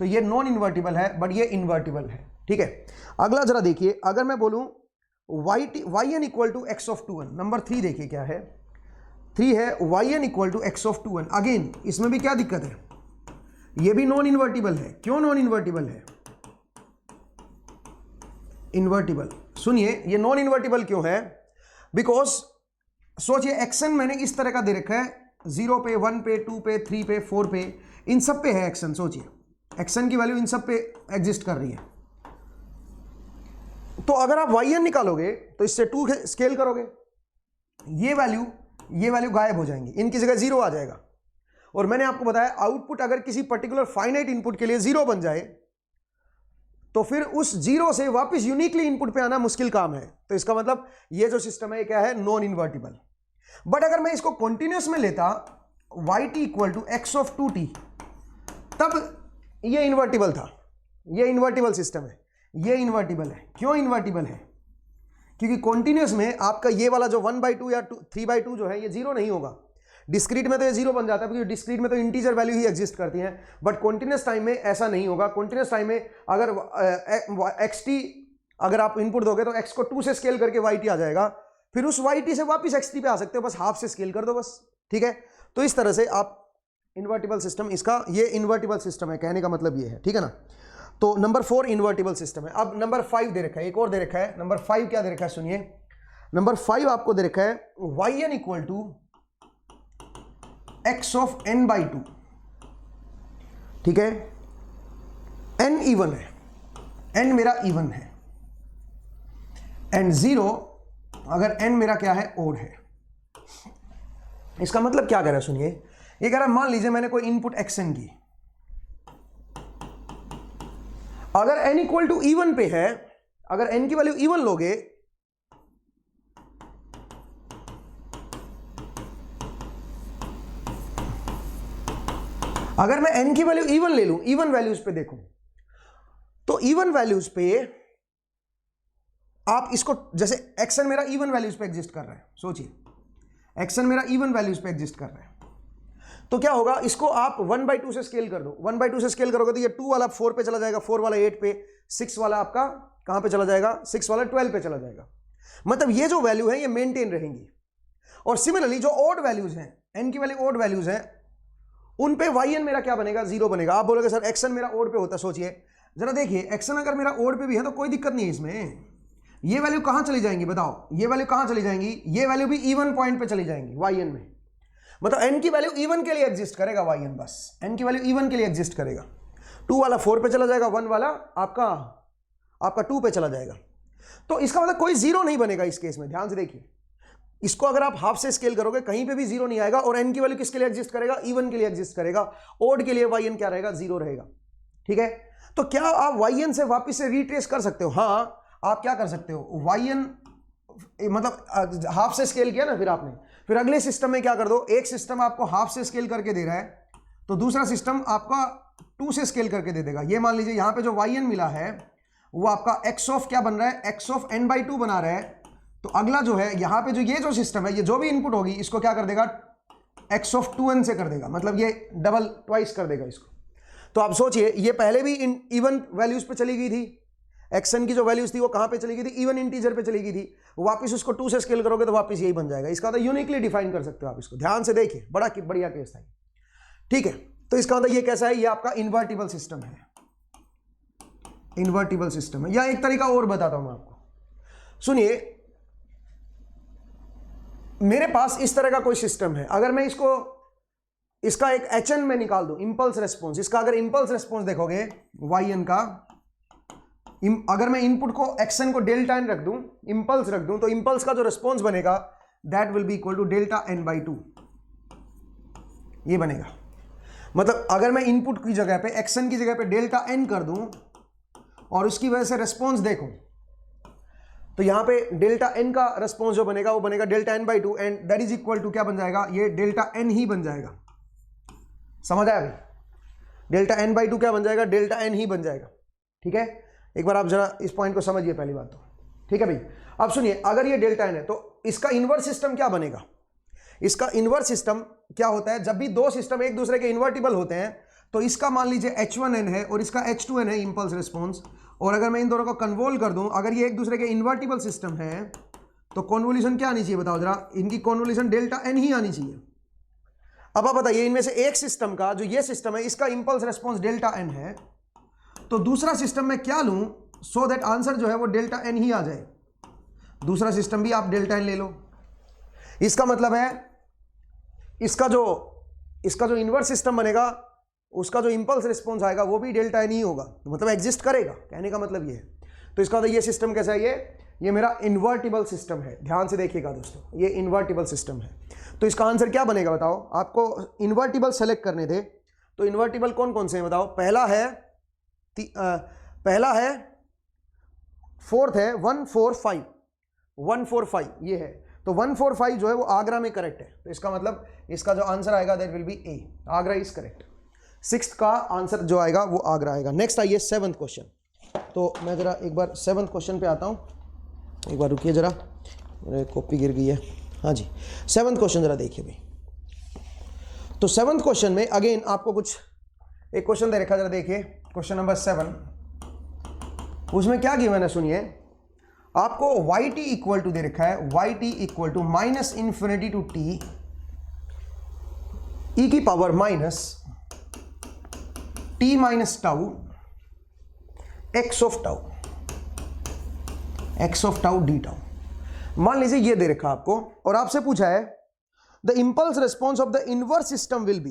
तो ये नॉन इन्वर्टिबल है बट ये इन्वर्टिबल है, ठीक है। अगला जरा देखिए, अगर मैं बोलूं y n equal to x of 2n, number 3 देखिए क्या है, 3 है y n equal to x of 2n। Again इसमें भी क्या दिक्कत है, ये भी नॉन इन्वर्टिबल है। क्यों नॉन इन्वर्टिबल है? इन्वर्टिबल, सुनिए ये नॉन इन्वर्टिबल क्यों है, बिकॉज सोचिए एक्शन मैंने इस तरह का दे रखा है, 0 पे, 1 पे, 2 पे, 3 पे, 4 पे, इन सब पे है एक्शन। सोचिए एक्शन की वैल्यू इन सब पे एग्जिस्ट कर रही है। तो अगर आप वाई एन निकालोगे तो इससे 2 स्केल करोगे, ये वैल्यू गायब हो जाएंगी, इनकी जगह 0 आ जाएगा। और मैंने आपको बताया आउटपुट अगर किसी पर्टिकुलर फाइनाइट इनपुट के लिए 0 बन जाए तो फिर उस 0 से वापस यूनिकली इनपुट पे आना मुश्किल काम है। तो इसका मतलब ये जो सिस्टम है ये क्या है, नॉन इन्वर्टिबल। बट अगर मैं इसको कॉन्टिन्यूस में लेता y t equal to x of 2t, तब ये इन्वर्टिबल था, ये इन्वर्टिबल सिस्टम है, ये इन्वर्टिबल है। क्यों इन्वर्टिबल है? क्योंकि कॉन्टिन्यूस में आपका ये वाला जो 1/2 या 3/2 जो है ये 0 नहीं होगा। डिस्क्रीट में तो ये 0 बन जाता है, क्योंकि डिस्क्रीट में तो इंटीजर वैल्यू ही एग्जिस्ट करती है, बट कॉन्टिन्यूस टाइम में ऐसा नहीं होगा। कॉन्टिन्यूस टाइम में अगर एक्स टी अगर आप इनपुट दोगे तो एक्स को 2 से स्केल करके वाई टी आ जाएगा, फिर उस वाई टी से वापस एक्स टी पे आ सकते हो, बस हाफ से स्केल कर दो बस, ठीक है। तो इस तरह से आप इन्वर्टिबल सिस्टम, इसका ये इन्वर्टिबल सिस्टम है, कहने का मतलब ये है, ठीक है ना। तो नंबर 4 इन्वर्टिबल सिस्टम है। अब नंबर 5 दे रखा है, एक और दे रखा है। नंबर 5 क्या दे रखा है, सुनिए। नंबर 5 आपको दे रखा है y n equal to x of n/2, ठीक है। n इवन है, n मेरा इवन है, एंड 0 अगर n मेरा क्या है, ओड है। इसका मतलब क्या कह रहा है, सुनिए। ये कह रहा है मान लीजिए मैंने कोई इनपुट xn की, अगर n इक्वल टू इवन पे है, अगर n की वैल्यू इवन लोगे अगर मैं n की वैल्यू इवन ले लूं, इवन वैल्यूज पे देखूं, तो इवन वैल्यूज पे आप इसको, जैसे xn मेरा इवन वैल्यूज पे एग्जिस्ट कर रहा है, सोचिए xn मेरा इवन वैल्यूज पे एग्जिस्ट कर रहा है, तो क्या होगा, इसको आप 1/2 से स्केल कर दो। 1/2 से स्केल करोगे तो ये 2 वाला 4 पे चला जाएगा, 4 वाला 8 पे, 6 वाला आपका कहां पे चला जाएगा, 6 वाला 12 पे चला जाएगा। मतलब ये जो वैल्यू है ये मेंटेन रहेंगी। और सिमिलरली जो ऑड वैल्यूज हैं, n की वैल्यू ऑड वैल्यूज हैं, उन पे वाई एन मेरा क्या बनेगा, 0 बनेगा। आप बोलोगे सर एक्सन मेरा ओड पे होता है, सोचिए जरा देखिए, एक्सन अगर मेरा ओड पे भी है तो कोई दिक्कत नहीं है इसमें। ये वैल्यू कहां चली जाएंगी बताओ, ये वैल्यू कहां चली जाएंगी, ये वैल्यू भी इवन पॉइंट पे चली जाएंगी वाई एन में। मतलब एन की वैल्यू इवन के लिए एग्जिस्ट करेगा वाई एन, बस एन की वैल्यू इवन के लिए एग्जिस्ट करेगा। 2 वाला 4 पे चला जाएगा, 1 वाला आपका 2 पे चला जाएगा। तो इसका मतलब कोई 0 नहीं बनेगा इस केस में, ध्यान से देखिए। इसको अगर आप हाफ से स्केल करोगे कहीं पे भी 0 नहीं आएगा, और n की वैल्यू किसके लिए एग्जिस्ट करेगा, इवन के लिए एग्जिस्ट करेगा। ओड के लिए वाई एन क्या रहेगा, 0 रहेगा, ठीक है। तो क्या आप वाई एन से वापस से रिट्रेस कर सकते हो? हाँ, आप क्या कर सकते हो, वाई एन मतलब हाफ से स्केल किया ना फिर आपने, फिर अगले सिस्टम में क्या कर दो, एक सिस्टम आपको हाफ से स्केल करके दे रहा है तो दूसरा सिस्टम आपका 2 से स्केल करके दे देगा। ये मान लीजिए यहाँ पे जो वाई एन मिला है वो आपका एक्स ऑफ क्या बन रहा है, एक्स ऑफ n/2 बना रहा है। तो अगला जो है यहाँ पे जो ये जो सिस्टम है, ये जो भी इनपुट होगी इसको क्या कर देगा, x ऑफ 2n से कर देगा, मतलब ये डबल ट्वाइस कर देगा इसको। तो आप सोचिए ये पहले भी इवन वैल्यूज पे चली गई थी, xn की जो वैल्यूज थी वो कहाँ पे चली गई थी, इवन इंटीजर पे चली गई थी। वापस उसको 2 से स्केल करोगे तो वापस यही बन जाएगा। इसका तो यूनिकली डिफाइन कर सकते हो आप इसको, ध्यान से देखिए, बड़ा बढ़िया केस था, ठीक है। तो इसका मतलब ये कैसा है, ये आपका इन्वर्टिबल सिस्टम है, इन्वर्टिबल सिस्टम है। या एक तरीका और बताता हूं मैं आपको, सुनिए। मेरे पास इस तरह का कोई सिस्टम है, अगर मैं इसको इसका एक HN में निकाल दो, इंपल्स रेस्पॉन्स। इसका अगर इंपल्स रेस्पॉन्स देखोगे YN का, अगर मैं इनपुट को XN को डेल्टा एन रख दूं, इंपल्स रख दूं, तो इंपल्स का जो रेस्पॉन्स बनेगा that will be equal to delta n by 2, ये बनेगा। मतलब अगर मैं इनपुट की जगह पे XN की जगह पे डेल्टा एन कर दूं और उसकी वजह से रेस्पॉन्स देखो, तो यहां पे डेल्टा एन का रेस्पॉन्स जो बनेगा वो बनेगा delta n by 2, and that is equal to क्या बन जाएगा, ये डेल्टा एन ही बन जाएगा। समझ आया भाई? डेल्टा एन बाई 2 क्या बन जाएगा, डेल्टा एन ही बन जाएगा। ठीक है, एक बार आप जरा इस पॉइंट को समझिए पहली बात तो। ठीक है भाई, अब सुनिए, अगर ये डेल्टा एन है तो इसका इन्वर्स सिस्टम क्या बनेगा। इसका इन्वर्स सिस्टम क्या होता है, जब भी दो सिस्टम एक दूसरे के इन्वर्टिबल होते हैं तो इसका मान लीजिए H1n है और इसका H2n है इंपल्स रिस्पॉन्स, और अगर मैं इन दोनों को कन्वोल्व कर दूं, अगर ये एक दूसरे के इन्वर्टिबल सिस्टम है तो कॉन्वोल्यूशन क्या आनी चाहिए बताओ जरा, इनकी कॉन्वोल्यूशन डेल्टा एन ही आनी चाहिए। अब आप बताइए, इनमें से एक सिस्टम का जो ये सिस्टम है इसका इंपल्स रिस्पॉन्स डेल्टा एन है, तो दूसरा सिस्टम में क्या लूं सो दैट आंसर जो है वो डेल्टा एन ही आ जाए। दूसरा सिस्टम भी आप डेल्टा एन ले लो। इसका मतलब है इसका जो इन्वर्स सिस्टम बनेगा उसका जो इंपल्स रिस्पॉन्स आएगा वो भी डेल्टा एन ही होगा, मतलब एग्जिस्ट करेगा, कहने का मतलब ये है। तो इसका मतलब ये सिस्टम कैसा है, ये मेरा इन्वर्टिबल सिस्टम है। ध्यान से देखिएगा दोस्तों, ये इन्वर्टिबल सिस्टम है। तो इसका आंसर क्या बनेगा बताओ, आपको इन्वर्टिबल सेलेक्ट करने थे, तो इन्वर्टिबल कौन कौन से हैं बताओ। पहला है फोर्थ है 145 ये है, तो 145 जो है वो आगरा में करेक्ट है। तो इसका मतलब इसका जो आंसर आएगा that will B A, Agra is correct. 6th का आंसर जो आएगा वो आगरा आएगा। नेक्स्ट आइए 7th क्वेश्चन। तो मैं जरा एक बार 7th क्वेश्चन पे आता हूँ, एक बार रुकिए जरा, मेरी कॉपी गिर गई है। हाँ जी, 7th क्वेश्चन जरा देखिए भाई। तो 7th क्वेश्चन में अगेन आपको कुछ एक क्वेश्चन दे रखा, जरा देखिए क्वेश्चन नंबर 7। उसमें क्या गिवन है सुनिए, आपको yt इक्वल टू दे रखा है, yt equal to minus infinity to t e की power minus t minus tau x of tau d tau. मान लीजिए ये दे रखा आपको और आपसे पूछा है the impulse response of the inverse system will be,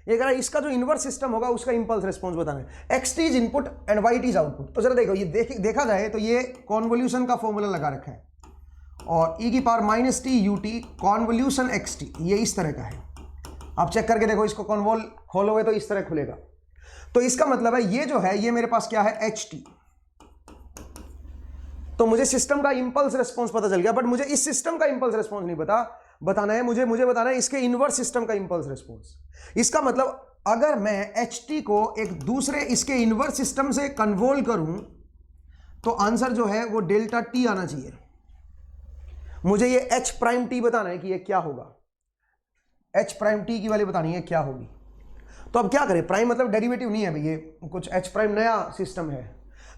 ये कह रहा है इसका जो इनवर्स सिस्टम होगा उसका इंपल्स रिस्पॉन्स बताना है। xt is input and yt is output. तो जरा देखो, ये देखा जाए तो ये कॉन्वोल्यूशन का फॉर्मूला लगा रखा है और e की power minus t u T convolution xt, ये इस तरह का है। आप चेक करके देखो, इसको कॉन्वोल खोलोगे तो इस तरह खुलेगा। तो इसका मतलब है ये जो है ये मेरे पास क्या है ht। तो मुझे सिस्टम का इंपल्स रिस्पॉन्स पता चल गया, बट मुझे इस सिस्टम का इंपल्स रिस्पॉन्स नहीं बताना है, मुझे बताना है इसके इनवर्स सिस्टम का इंपल्स रिस्पॉन्स। इसका मतलब अगर मैं ht को एक दूसरे इसके इनवर्स सिस्टम से कन्वोल करूं तो आंसर जो है वो डेल्टा टी आना चाहिए। मुझे ये h प्राइम टी बताना है कि ये क्या होगा, h प्राइम टी की वैल्यू बतानी है क्या होगी। तो अब क्या करें, प्राइम मतलब डेरिवेटिव नहीं है भाई, ये कुछ h प्राइम नया सिस्टम है,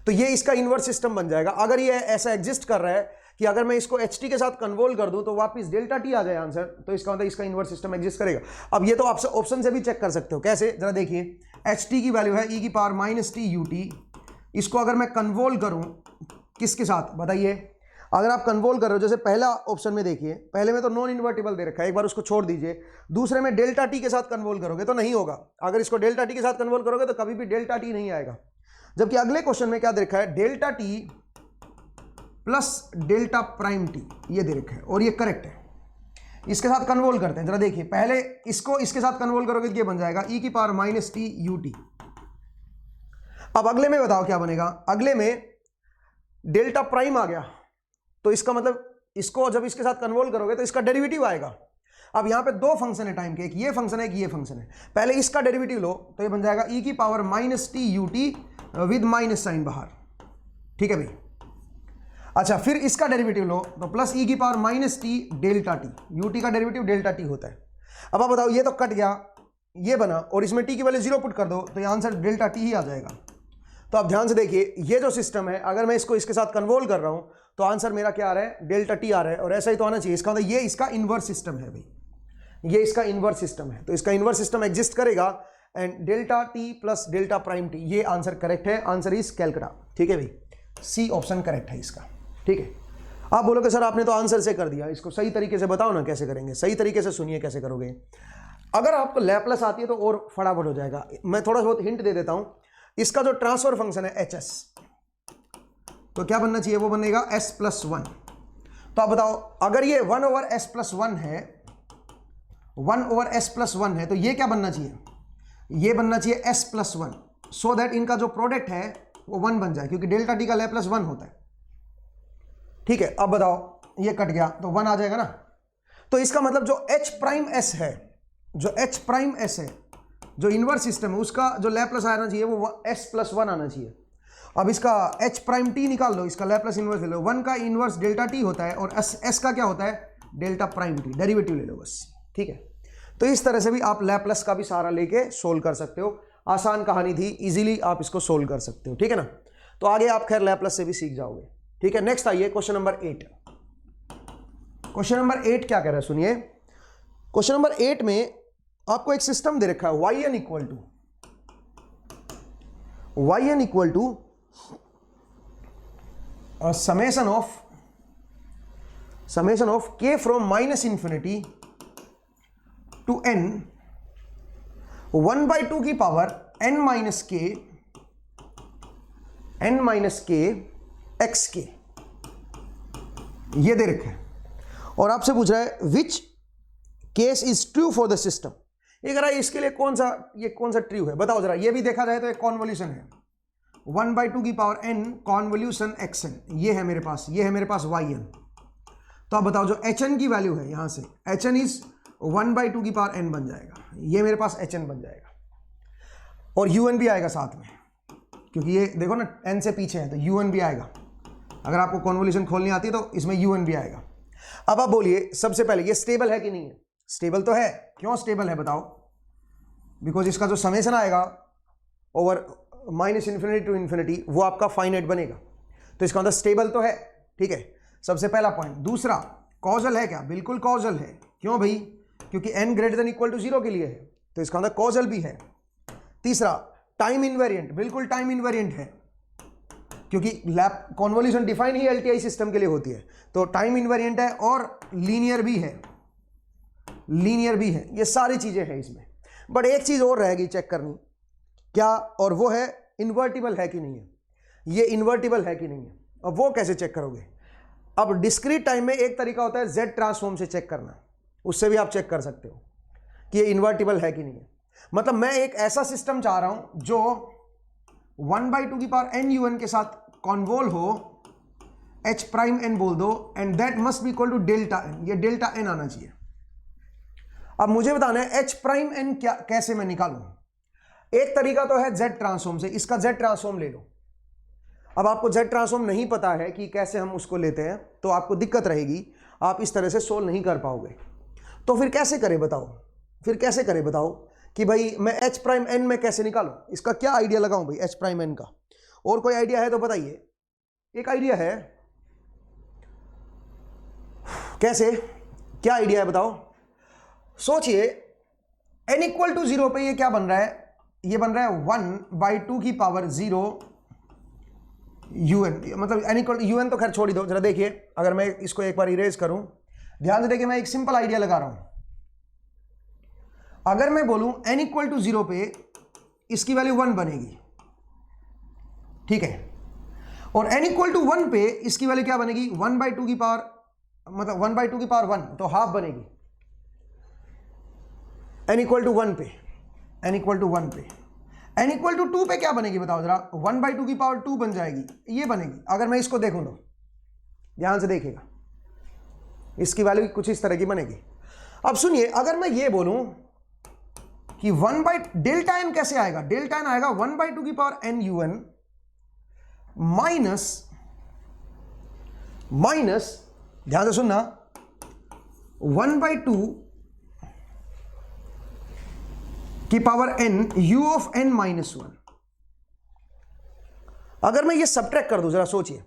तो ये इसका इनवर्स सिस्टम बन जाएगा। अगर ये ऐसा एग्जिस्ट कर रहा है कि अगर मैं इसको ht के साथ कन्वोल कर दूं तो वापस डेल्टा टी आ जाए आंसर, तो इसका मतलब इसका इनवर्स सिस्टम एग्जिस्ट करेगा। अब ये तो आप ऑप्शन से भी चेक कर सकते हो, कैसे जरा देखिए, ht की वैल्यू है e की power minus t u T, इसको अगर मैं कन्वोल करूं किसके साथ बताइए, अगर आप कन्वोल कर रहे हो, जैसे पहला ऑप्शन में देखिए, पहले में तो नॉन इन्वर्टिबल दे रखा है, एक बार उसको छोड़ दीजिए। दूसरे में डेल्टा टी के साथ कन्वोल करोगे तो नहीं होगा, अगर इसको डेल्टा टी के साथ कन्वोल करोगे तो कभी भी डेल्टा टी नहीं आएगा। जबकि अगले क्वेश्चन में क्या दे रखा है, delta T plus delta prime T, ये दे रखा है और ये करेक्ट है। इसके साथ कन्वोल करते हैं, जरा देखिए, पहले इसको इसके साथ कन्वोल करोगे तो ये बन जाएगा e की power minus t u T. अब अगले में बताओ क्या बनेगा, अगले में डेल्टा प्राइम आ गया, तो इसका मतलब इसको जब इसके साथ कन्वोल करोगे तो इसका डेरिवेटिव आएगा। अब यहां पे दो फंक्शन है टाइम के, एक ये फंक्शन है, एक ये फंक्शन है। पहले इसका डेरिवेटिव लो तो ये बन जाएगा e की power minus t u t with minus sine बाहर, ठीक है भाई। अच्छा, फिर इसका डेरिवेटिव लो तो प्लस e की power minus T delta T, u T का डेरिवेटिव डेल्टा टी होता है। अब आप बताओ, ये तो कट गया, ये बना, और इसमें टी की वैल्यू 0 पुट कर दो तो ये आंसर डेल्टा टी ही आ जाएगा। तो आप ध्यान से देखिए, ये जो सिस्टम है अगर मैं इसको इसके साथ कन्वोल कर रहा हूं तो आंसर मेरा क्या आ रहा है, डेल्टा टी आ रहा है, और ऐसा ही तो आना चाहिए। इसका मतलब ये इसका इनवर्स सिस्टम है भाई, ये इसका इनवर्स सिस्टम है, तो इसका इनवर्स सिस्टम एग्जिस्ट करेगा and delta T plus delta prime T, ये आंसर करेक्ट है। आंसर इज कैलकाटा, ठीक है भाई, सी ऑप्शन करेक्ट है इसका, ठीक है। आप बोलोगे सर आपने तो आंसर से कर दिया, इसको सही तरीके से बताओ ना कैसे करेंगे। सही तरीके से सुनिए कैसे करोगे। अगर आपको लैप्लस आती है तो और फटाफट हो जाएगा। मैं थोड़ा बहुत हिंट दे देता हूं। इसका जो ट्रांसफर फंक्शन है एच एस, तो क्या बनना चाहिए, वो बनेगा एस प्लस वन। तो आप बताओ, अगर ये 1/s+1 है, 1/s+1 है, तो ये क्या बनना चाहिए, ये बनना चाहिए s+1, सो दैट इनका जो प्रोडक्ट है वो 1 बन जाए, क्योंकि डेल्टा टी का लैप्लस 1 होता है। ठीक है, अब बताओ, ये कट गया तो 1 आ जाएगा ना। तो इसका मतलब जो h प्राइम s है, जो h प्राइम s है, जो इनवर्स सिस्टम है, उसका जो लैप्लस आना चाहिए वो s+1 आना चाहिए। अब इसका h प्राइम t निकाल लो, इसका लैप्लस इनवर्स ले लो। 1 का इनवर्स डेल्टा t होता है और s का क्या होता है, डेल्टा प्राइम t, डेरिवेटिव ले लो बस। ठीक है, तो इस तरह से भी आप लैप्लस का भी सहारा लेके सोल्व कर सकते हो। आसान कहानी थी, इजीली आप इसको सोल्व कर सकते हो। ठीक है ना, तो आगे आप खैर लैप्लस से भी सीख जाओगे। ठीक है, नेक्स्ट आइए क्वेश्चन नंबर 8। क्वेश्चन नंबर 8 क्या कह रहा है, सुनिए। क्वेश्चन नंबर 8 में आपको एक सिस्टम दे रखा है, yn equal to summation of k from -infinity to n 1/2 की पावर n minus k xk, ये दे रखा है और आपसे पूछ रहा है which case is true for the system. ये कह रहा है इसके लिए कौन सा ट्रू है, बताओ जरा। ये भी देखा जाए तो एक कॉन्वोल्यूशन है, 1/2 की पावर n कॉन्वोल्यूशन xn, ये है मेरे पास, ये है मेरे पास yn। तो आप बताओ जो hn की वैल्यू है, यहां से hn इज 1/2 की पावर n बन जाएगा, ये मेरे पास hn बन जाएगा और un भी आएगा साथ में, क्योंकि ये देखो ना n से पीछे है तो un भी आएगा। अगर आपको कॉन्वोल्यूशन खोलनी आती है तो इसमें un भी आएगा। अब आप बोलिए सबसे पहले ये स्टेबल है कि नहीं है। स्टेबल तो है, क्यों स्टेबल है बताओ, बिकॉज इसका जो समेशन आएगा ओवर -infinity to infinity वो आपका फाइनाइट बनेगा, तो इसका मतलब स्टेबल तो है। ठीक है, सबसे पहला पॉइंट। दूसरा, कॉजल है क्या, बिल्कुल कॉजल है। क्यों भाई, क्योंकि n > 0 के लिए है, तो इसका मतलब कॉजल भी है। तीसरा, टाइम इनवेरिएंट, बिल्कुल टाइम इनवेरिएंट है, क्योंकि लैप कॉन्वोल्यूशन डिफाइन ही एलटीआई सिस्टम के लिए होती है, तो टाइम इनवेरिएंट है और लीनियर भी है, ये सारी चीजें हैं इसमें। बट एक चीज और रहेगी चेक करनी, क्या, और वो है इन्वर्टिबल है कि नहीं है। ये इन्वर्टिबल है कि नहीं है, अब वो कैसे चेक करोगे। अब डिस्क्रीट टाइम में एक तरीका होता है z ट्रांसफॉर्म से चेक करना, उससे भी आप चेक कर सकते हो कि ये इन्वर्टिबल है कि नहीं है। मतलब मैं एक ऐसा सिस्टम चाह रहा हूं जो 1/2 की पावर n un के साथ कॉन्वोल हो, h प्राइम n बोल दो, and that must be equal to delta n, ये डेल्टा n आना चाहिए। अब मुझे बताना है h प्राइम n क्या, कैसे मैं निकालूं। एक तरीका तो है z ट्रांसफॉर्म से, इसका z ट्रांसफॉर्म ले लो। अब आपको z ट्रांसफॉर्म नहीं पता है कि कैसे हम उसको लेते हैं, तो आपको दिक्कत रहेगी, आप इस तरह से सोल्व नहीं कर पाओगे। तो फिर कैसे करें बताओ, कि भाई मैं h प्राइम n में कैसे निकालूं, इसका क्या आइडिया लगाऊं भाई h प्राइम n का। और कोई आइडिया है तो बताइए। एक आइडिया है, कैसे, क्या आइडिया है बताओ। सोचिए n = 0 पे ये क्या बन रहा है, ये बन रहा है 1/2 की पावर 0 un, मतलब n = un तो खैर छोड़ ही दो, जरा देखिए। अगर मैं इसको एक बार इरेज करूं, ध्यान से देखिए, मैं एक सिंपल आइडिया लगा रहा हूं। अगर मैं बोलूं n = 0 पे इसकी वैल्यू 1 बनेगी, ठीक है, और n = 1 पे इसकी वैल्यू क्या बनेगी, 1/2 की पावर, मतलब 1/2 की पावर 1, तो हाफ बनेगी। n = 1 पे, n = 2 पे क्या बनेगी बताओ जरा, 1/2 की पावर 2 बन जाएगी, ये बनेगी। अगर मैं इसको देखूं तो ध्यान से देखिएगा, इसकी वैल्यू कुछ इस तरह की बनेगी। अब सुनिए, अगर मैं ये बोलूं कि डेल्टा n कैसे आएगा, डेल्टा n आएगा 1/2 की पावर n un माइनस, ध्यान से सुनना, 1/2 की पावर n u ऑफ n -1। अगर मैं ये सब्ट्रैक्ट कर दूं, जरा सोचिए,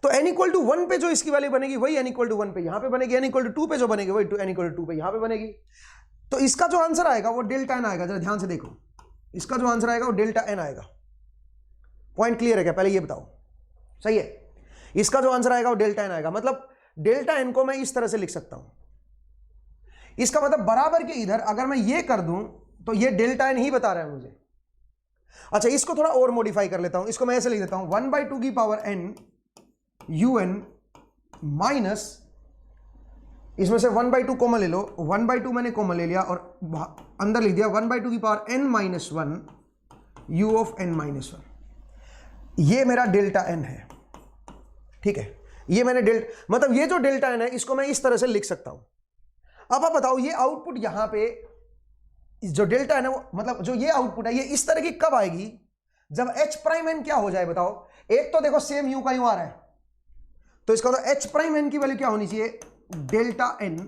तो n = 1 पे जो इसकी वैल्यू बनेगी वही n = 1 पे यहां पे बनेगी, n = 2 पे जो बनेगी वही n = 2 पे यहां पे बनेगी। तो इसका जो आंसर आएगा वो डेल्टा n आएगा। जरा ध्यान से देखो, इसका जो आंसर आएगा वो डेल्टा n आएगा। पॉइंट क्लियर है क्या, पहले ये बताओ, सही है। इसका जो आंसर आएगा वो डेल्टा n आएगा, मतलब डेल्टा n को मैं इस तरह से लिख सकता हूं, इसका मतलब बराबर के इधर अगर मैं ये कर दूं तो ये डेल्टा एन ही बता रहा है मुझे। अच्छा, इसको थोड़ा और मॉडिफाई कर लेता हूं, इसको मैं ऐसे लिख देता हूं 1/2 की पावर n un माइनस, इसमें से 1/2 कॉमन ले लो, 1/2 मैंने कॉमन ले लिया और अंदर लिख दिया 1/2 की पावर n minus 1 u of n minus 1। ये मेरा डेल्टा n है, ठीक है। ये मैंने मतलब ये जो डेल्टा n है इसको मैं इस तरह से लिख सकता हूं। अब आप बताओ ये आउटपुट यहां पे जो डेल्टा n है वो, मतलब जो ये आउटपुट है ये इस तरह की कब आएगी, जब h प्राइम n क्या हो जाए बताओ। एक तो देखो सेम u का यूं आ रहा है, तो इसका मतलब h प्राइम n की वैल्यू क्या होनी चाहिए, डेल्टा n।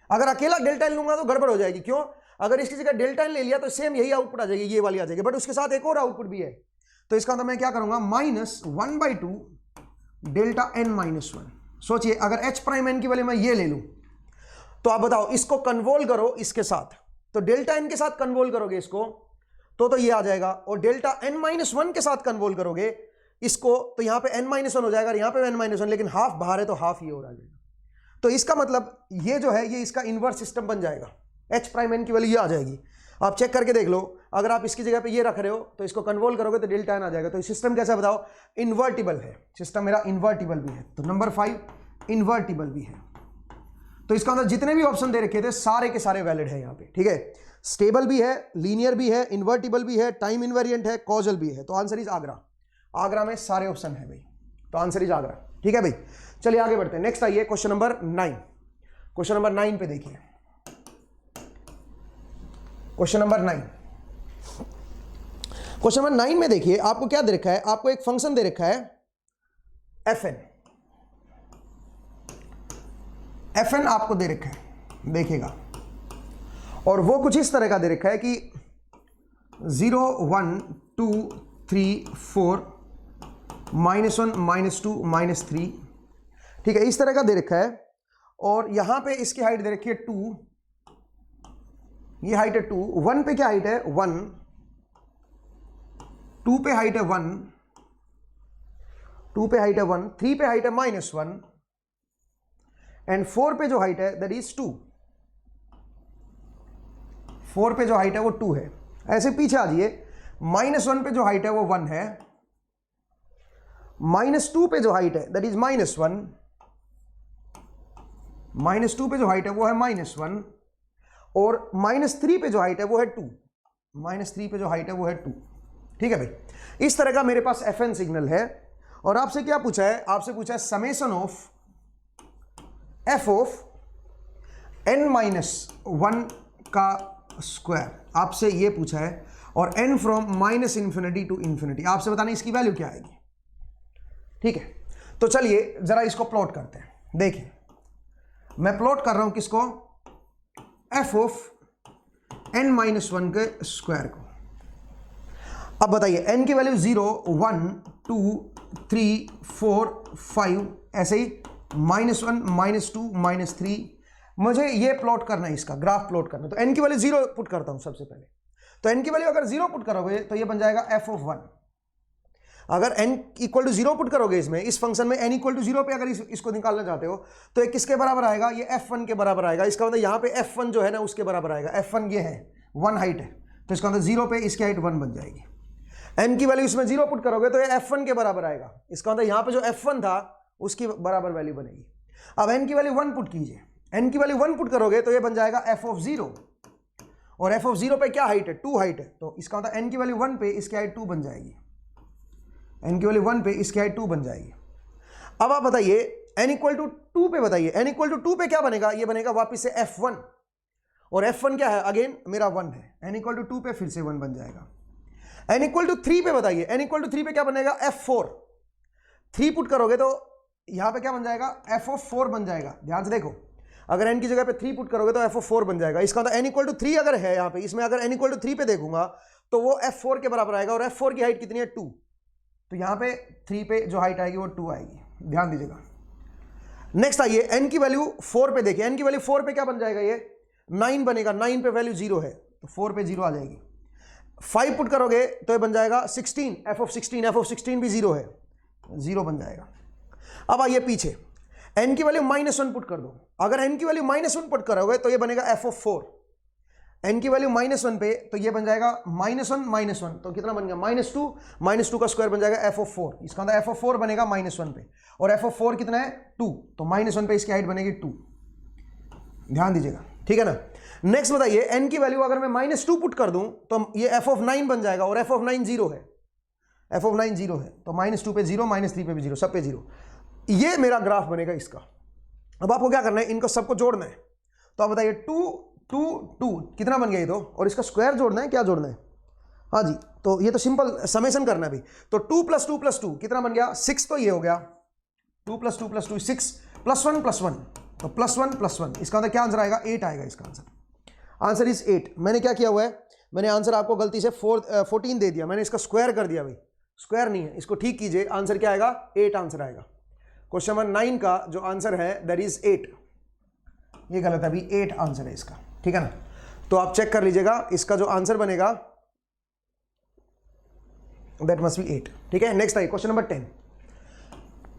अगर अकेला डेल्टा n लूंगा तो गड़बड़ हो जाएगी, क्यों, अगर इसकी जगह डेल्टा n ले लिया तो सेम यही आउटपुट आ जाएगी, ये वाली आ जाएगी, बट उसके साथ एक और आउटपुट भी है। तो इसका मतलब मैं क्या करूंगा, माइनस 1/2 डेल्टा n माइनस 1। सोचिए अगर h प्राइम n की वैल्यू मैं ये ले लूं, तो आप बताओ इसको कन्वोल्व करो इसके साथ, तो डेल्टा n के साथ कन्वोल्व करोगे इसको तो ये आ जाएगा, और डेल्टा n माइनस 1 के साथ कन्वोल्व करोगे इसको तो यहां पे n माइनस 1 हो जाएगा, यहां पे n माइनस 1, लेकिन हाफ बाहर है तो हाफ ये और आ जाएगा। तो इसका मतलब ये जो है ये इसका इनवर्स सिस्टम बन जाएगा, h प्राइम n की वैल्यू ये आ जाएगी। आप चेक करके देख लो, अगर आप इसकी जगह पे ये रख रहे हो तो इसको कन्वोल्व करोगे तो डेल्टा n आ जाएगा। तो ये सिस्टम कैसा बताओ, इन्वर्टिबल है, सिस्टम मेरा इन्वर्टिबल भी है। तो नंबर 5 इन्वर्टिबल भी है। तो इसका मतलब जितने भी ऑप्शन दे रखे थे सारे के सारे वैलिड है यहाँ पे, ठीक है। स्टेबल भी है, लीनियर भी है, इन्वर्टिबल भी है, टाइम इनवेरिएंट है, कॉजल भी है। तो आंसर इज आगरा। आगरा में सारे ऑप्शन है भाई, तो आंसर इज आगरा, ठीक है भाई। चलिए आगे बढ़ते हैं, नेक्स्ट आइए क्वेश्चन नंबर 9। क्वेश्चन नंबर 9 पे देखिए, क्वेश्चन नंबर 9। क्वेश्चन नंबर 9 में देखिए आपको क्या दे रखा है, आपको एक फंक्शन दे रखा है fn आपको दे रखा है, देखिएगा, और वो कुछ इस तरह का दे रखा है कि 0 1 2 3 4 -1 -2 -3, ठीक है, इस तरह का दे रखा है। और यहां पे इसकी हाइट दे रखी है 2, ये हाइट है 2, 1 पे क्या हाइट है 1, 2 पे हाइट है 1, 2 पे हाइट है 1, 3 पे हाइट है -1 एंड 4 पे जो हाइट है दैट इज 2। 4 पे जो हाइट है वो 2 है। ऐसे पीछे आ जाइए, -1 पे जो हाइट है वो 1 है, -2 पे जो हाइट है दैट इज -1, -2 पे जो हाइट है वो है -1, और -3 पे जो हाइट है वो है 2, -3 पे जो हाइट है वो है 2, ठीक है भाई। इस तरह का मेरे पास fn सिग्नल है, और आपसे क्या पूछा है, आपसे पूछा है summation of f of n-1 का स्क्वायर, आपसे ये पूछा है, और n फ्रॉम -∞ टू ∞। आपसे बताना इसकी वैल्यू क्या आएगी, ठीक है। तो चलिए जरा इसको प्लॉट करते हैं। देखिए मैं प्लॉट कर रहा हूं किसको, f ऑफ n-1 के स्क्वायर को। अब बताइए n की वैल्यू 0 1 2 3 4 5 ऐसे ही -1 -2 -3, मुझे ये प्लॉट करना है, इसका ग्राफ प्लॉट करना है। तो n की वैल्यू 0 पुट करता हूं सबसे पहले। तो n की वैल्यू अगर 0 पुट करोगे तो ये बन जाएगा f ऑफ 1। अगर n इक्वल टू 0 पुट करोगे इसमें, इस फंक्शन में n इक्वल टू 0 पे अगर इसको निकालना चाहते हो तो ये किसके बराबर आएगा, ये f1 के बराबर आएगा। इसका मतलब यहाँ पे f1 जो है ना उसके बराबर आएगा। f1 ये है 1 हाइट है, तो इसका मतलब 0 पे इसकी हाइट 1 बन जाएगी। n की वैल्यू इसमें 0 पुट करोगे तो ये f1 के बराबर आएगा। इसका मतलब यहाँ पे जो f1 था उसकी बराबर वैल्यू बनेगी। अब n की वैल्यू 1 पुट कीजिए, n की वैल्यू 1 पुट करोगे तो ये बन जाएगा f ऑफ 0, और f ऑफ 0 पे क्या हाइट है 2 हाइट है, तो इसका मतलब n की वैल्यू 1 पे इसकी हाइट 2 बन जाएगी। n की वैल्यू 1 पे इसकी हाइट 2 बन जाएगी। अब आप बताइए n इक्वल टू 2 पे बताइए, n इक्वल टू 2 पे क्या बनेगा, ये बनेगा वापस से f1, और f1 क्या है अगेन मेरा 1 है। n इक्वल टू 2 पे फिर से 1 बन जाएगा। n इक्वल टू 3 पे बताइए, n इक्वल टू 3 पे क्या बनेगा f4, 3 पुट करोगे तो यहां पे क्या बन जाएगा f ऑफ 4 बन जाएगा। ध्यान से देखो, अगर n की जगह पे 3 पुट करोगे तो f ऑफ 4 बन जाएगा। इसका मतलब n इक्वल टू 3 अगर है यहाँ पे, इसमें अगर n इक्वल टू 3 पे देखूंगा तो वो f4 के बराबर आएगा, और f4 की हाइट कितनी है 2, तो यहाँ पे 3 पे जो हाइट आएगी वो 2 आएगी। ध्यान दीजिएगा। नेक्स्ट आइए n की वैल्यू 4 पे देखिए, n की वैल्यू 4 पे क्या बन जाएगा, ये 9 बनेगा। 9 पे वैल्यू 0 है तो 4 पे 0 आ जाएगी। 5 पुट करोगे तो ये बन जाएगा 16, f ऑफ 16, f ऑफ 16 भी 0 है, 0 बन जाएगा। अब आइए पीछे, n की वैल्यू -1 पुट कर दो। अगर n की वैल्यू -1 पुट करोगे तो ये बनेगा f ऑफ 4, n की वैल्यू -1 पे तो ये बन जाएगा -1 तो कितना बन गया -2 का स्क्वायर बन जाएगा f ऑफ 4, इसका मतलब f ऑफ 4 बनेगा -1 पे, और f ऑफ 4 कितना है 2, तो -1 पे इसकी हाइट बनेगी 2, ध्यान दीजिएगा, ठीक है ना। नेक्स्ट बताइए, n की वैल्यू अगर मैं -2 पुट कर दूं तो ये f ऑफ 9 बन जाएगा, और f ऑफ 9 0 है, f ऑफ 9 0 है, तो -2 पे 0, -3 पे भी 0, सब पे 0, ये मेरा ग्राफ बनेगा इसका। अब आपको क्या करना है, इनको सबको जोड़ना है, तो आप बताइए 2 2 2 कितना बन गया ये, तो और इसका स्क्वायर जोड़ना है, क्या जोड़ना है, हाँ जी, तो ये तो सिंपल समेशन करना है भाई, तो 2 + 2 + 2 कितना बन गया 6, तो ये हो गया 2 + 2 + 2 6 +1 +1, तो +1 +1, इसका मतलब क्या आंसर आएगा 8 आएगा इसका आंसर इज 8। मैंने क्या किया हुआ है, मैंने आंसर आपको गलती से 14 दे दिया, मैंने इसका स्क्वायर कर दिया भाई, स्क्वायर नहीं है, इसको ठीक कीजिए, आंसर क्या आएगा 8 आंसर आएगा। क्वेश्चन नंबर 9 का जो आंसर है दैट इज 8, ये गलत है अभी, 8 आंसर है इसका, ठीक है ना। तो आप चेक कर लीजिएगा, इसका जो आंसर बनेगा दैट मस्ट बी 8, ठीक है। नेक्स्ट आइए क्वेश्चन नंबर 10।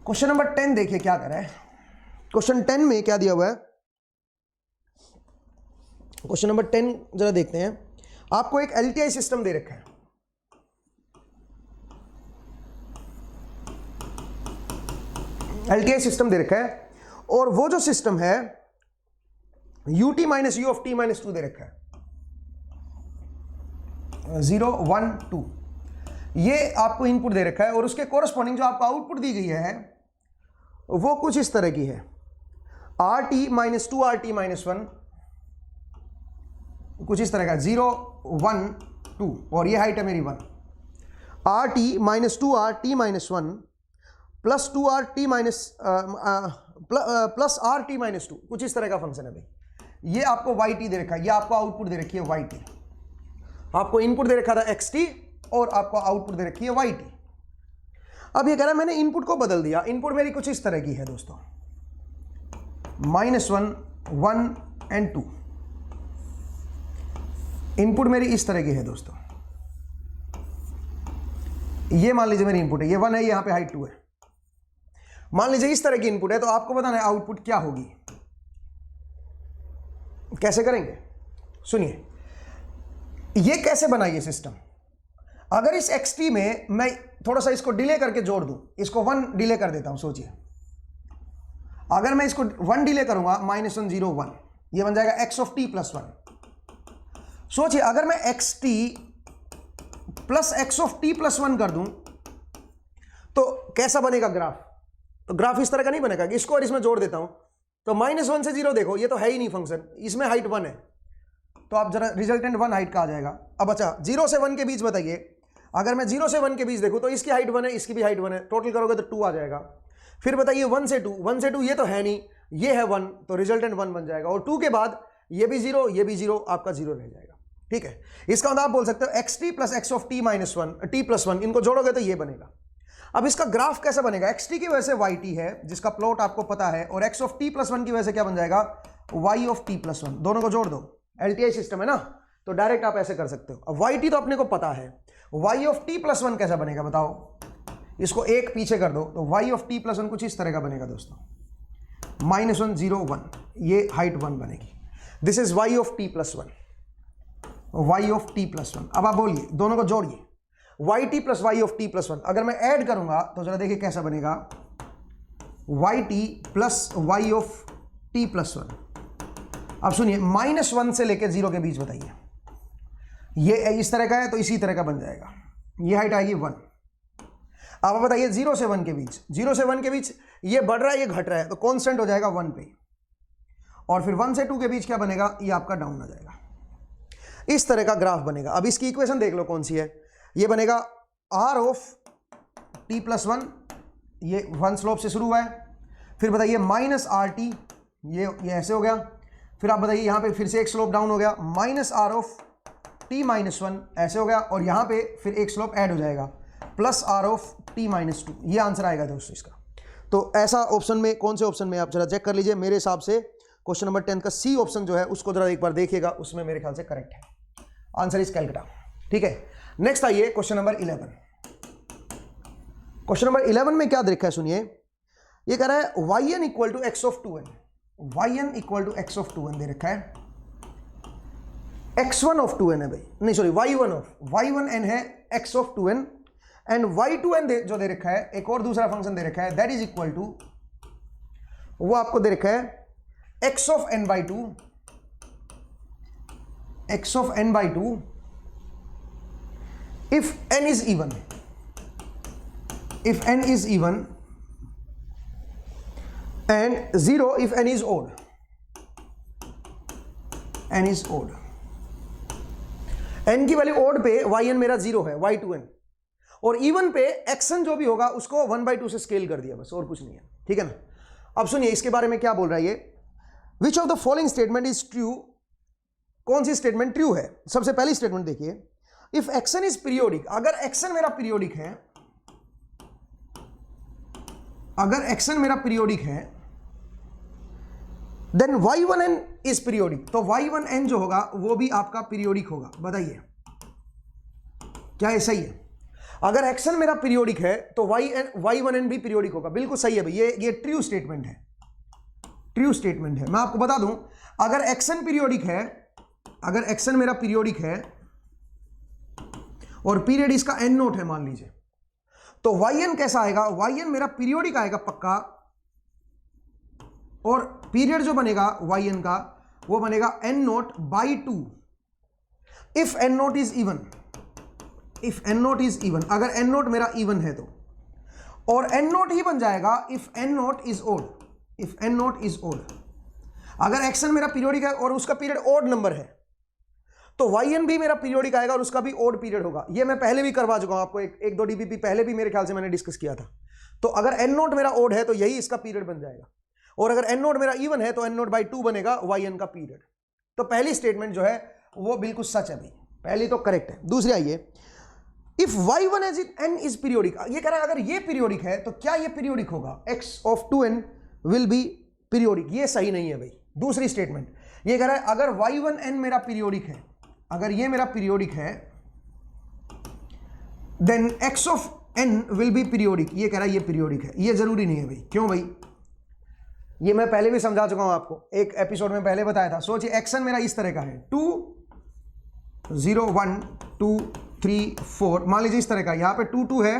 क्वेश्चन नंबर 10 देखिए क्या कर रहा है, क्वेश्चन 10 में क्या दिया हुआ है, क्वेश्चन नंबर 10 जरा देखते हैं। आपको एक एलटीआई सिस्टम दे रखा है, एलटीआई सिस्टम दे रखा है, और वो जो सिस्टम है ut - u (t - 2) दे रखा है 0 1 2, ये आपको इनपुट दे रखा है, और उसके कोरस्पॉन्डिंग जो आपको आउटपुट दी गई है वो कुछ इस तरह की है, rt - 2 rt - 1, कुछ इस तरह का 0 1 2, और ये हाइट है मेरी 1, rt - 2 rt - 1 plus 2 rt plus rt - 2, कुछ इस तरह का फंक्शन है भाई। ये आपको yt दे रखा है, ये आपको आउटपुट दे रखी है yt, आपको इनपुट दे रखा था xt और आपको आउटपुट दे रखी है yt। अब ये कह रहा है मैंने इनपुट को बदल दिया, इनपुट मेरी कुछ इस तरह की है दोस्तों, -1 1 एंड 2, इनपुट मेरी इस तरह की है दोस्तों, ये मान लीजिए मेरी इनपुट है, ये 1 है, यहां पे हाइट 2 है, मान लीजिए इस तरह की इनपुट है, तो आपको बताना है आउटपुट क्या होगी, कैसे करेंगे, सुनिए, ये कैसे बनाइए सिस्टम। अगर इस xt में मैं थोड़ा सा इसको डिले करके जोड़ दूं, इसको 1 डिले कर देता हूं, सोचिए अगर मैं इसको 1 डिले करूंगा -1 0 1, ये बन जाएगा x ऑफ t + 1। सोचिए अगर मैं xt plus x of t + 1 कर दूं तो कैसा बनेगा ग्राफ, तो ग्राफ इस तरह का नहीं बनेगा, इसको और इसमें जोड़ देता हूं तो -1 से 0, देखो ये तो है ही नहीं फंक्शन, इसमें हाइट 1 है, तो आप जरा रिजल्टेंट 1 हाइट का आ जाएगा। अब अच्छा 0 से 1 के बीच बताइए, अगर मैं 0 से 1 के बीच देखूं तो इसकी हाइट 1 है, इसकी भी हाइट 1 है, टोटल करोगे तो 2 आ जाएगा। फिर बताइए 1 से 2 ये तो है नहीं, ये है 1, तो रिजल्टेंट 1 बन जाएगा, और 2 के बाद ये भी 0 ये भी 0, आपका 0 रह जाएगा, ठीक है। इसका मतलब आप बोल सकते हो xt plus x of t - 1 t + 1, इनको जोड़ोगे तो ये बनेगा। अब इसका ग्राफ कैसा बनेगा, xt की वजह से yt है जिसका प्लॉट आपको पता है, और x ऑफ t + 1 की वजह से क्या बन जाएगा y ऑफ t + 1, दोनों को जोड़ दो, एलटीआई सिस्टम है ना, तो डायरेक्ट आप ऐसे कर सकते हो। अब yt तो अपने को पता है, y ऑफ t + 1 कैसा बनेगा बताओ, इसको एक पीछे कर दो, तो y ऑफ t + 1 कुछ इस तरह का बनेगा दोस्तों, -1 0 1, ये हाइट 1 बनेगी, this is y of t + 1, y of t + 1। अब आप बोलिए दोनों को जोड़िए, yt plus y of t + 1, अगर मैं ऐड करूंगा तो जरा देखिए कैसा बनेगा, yt plus y of t + 1। अब सुनिए -1 से लेकर 0 के बीच बताइए, ये इस तरह का है तो इसी तरह का बन जाएगा, ये हाइट आएगी 1। अब बताइए 0 से 1 के बीच, 0 से 1 के बीच ये बढ़ रहा है ये घट रहा है, तो कांस्टेंट हो जाएगा 1 पे, और फिर 1 से 2 के बीच क्या बनेगा, ये आपका डाउन आ जाएगा, इस तरह का ग्राफ बनेगा। अब इसकी इक्वेशन देख लो कौन सी है, ये बनेगा r ऑफ t + 1, ये 1 स्लोप से शुरू हुआ है, फिर बताइए -rt, ये ऐसे हो गया, फिर आप बताइए यहाँ पे फिर से एक स्लोप डाउन हो गया, -r ऑफ t - 1 ऐसे हो गया, और यहाँ पे फिर एक स्लोप ऐड हो जाएगा +r ऑफ t - 2, ये आंसर आएगा दोस्तों इसका। तो ऐसा ऑप्शन में, कौन से ऑप्शन में, आप जरा चेक कर लीजिए, मेरे हिसाब से क्वेश्चन नंबर 10 का सी ऑप्शन जो है उसको जरा एक बार देखिएगा, उसमें मेरे ख्याल से करेक्ट है, आंसर इज कैलकाटा, ठीक है। नेक्स्ट आइए क्वेश्चन नंबर 11। क्वेश्चन नंबर 11 में क्या देखा है सुनिए, ये कह रहा है yn = x of 2n, yn equal to x of 2n दे रखा है, x1 ऑफ 2n है भाई, नहीं सॉरी y1n है x of 2n, and y2n जो दे रखा है, एक और दूसरा फंक्शन दे रखा है, दैट इज इक्वल टू, वो आपको दे रखा है x of n by 2, x of n by 2 if n is even, if n is even and 0 if n is odd, n is odd, n की वैल्यू odd पे yn मेरा 0 है, y2n, और इवन पे xn जो भी होगा उसको 1/2 से स्केल कर दिया, बस और कुछ नहीं है, ठीक है ना। अब सुनिए इसके बारे में क्या बोल रहा है ये, which of the following statement is true, कौन सी स्टेटमेंट ट्रू है। सबसे पहली स्टेटमेंट देखिए, इफ xn इज पीरियोडिक, अगर xn मेरा पीरियोडिक है, अगर xn मेरा पीरियोडिक है, देन y1n इज पीरियोडिक, तो y1n जो होगा वो भी आपका पीरियोडिक होगा। बताइए क्या ये सही है? अगर xn मेरा पीरियोडिक है तो y1n भी पीरियोडिक होगा। बिल्कुल सही है भाई, ये ट्रू स्टेटमेंट है, ट्रू स्टेटमेंट है। मैं आपको बता दूं, अगर xn पीरियोडिक है, अगर xn मेरा पीरियोडिक है और पीरियड इसका n नोट है मान लीजिए, तो yn कैसा आएगा, yn मेरा पीरियोडिक आएगा पक्का, और पीरियड जो बनेगा yn का वो बनेगा n naught by 2 if n naught is even, if n naught is even, अगर n नोट मेरा इवन है तो, और n नोट ही बन जाएगा if n naught is odd, if n naught is odd. अगर xn मेरा पीरियोडिक है और उसका पीरियड ओड नंबर है तो yn भी मेरा पीरियोडिक आएगा और उसका भी ओड पीरियड होगा। ये मैं पहले भी करवा चुका हूं आपको, एक दो डीबीपी पहले भी मेरे ख्याल से मैंने डिस्कस किया था। तो अगर n नोट मेरा ओड है तो यही इसका पीरियड बन जाएगा, और अगर n नोट मेरा इवन है तो n नोट बाई 2 बनेगा yn का पीरियड। तो पहली स्टेटमेंट जो है वो बिल्कुल सच है भाई, पहली तो करेक्ट है। दूसरी आइए, if y1 as n is periodic, ये कह रहा है अगर ये पीरियोडिक है तो क्या ये पीरियोडिक होगा, x of 2n will be periodic. ये सही नहीं है भाई। दूसरी स्टेटमेंट ये कह रहा है अगर y1n मेरा पीरियोडिक है, अगर ये मेरा पीरियोडिक है, then x of n will be periodic. ये कह रहा है ये पीरियोडिक है, ये जरूरी नहीं है भाई। क्यों भाई? ये मैं पहले भी समझा चुका हूं आपको, एक एपिसोड में पहले बताया था। सोचिए xn मेरा इस तरह का है, 2 0 1 2 3 4, मान लीजिए इस तरह का, यहां पे 2 2 है,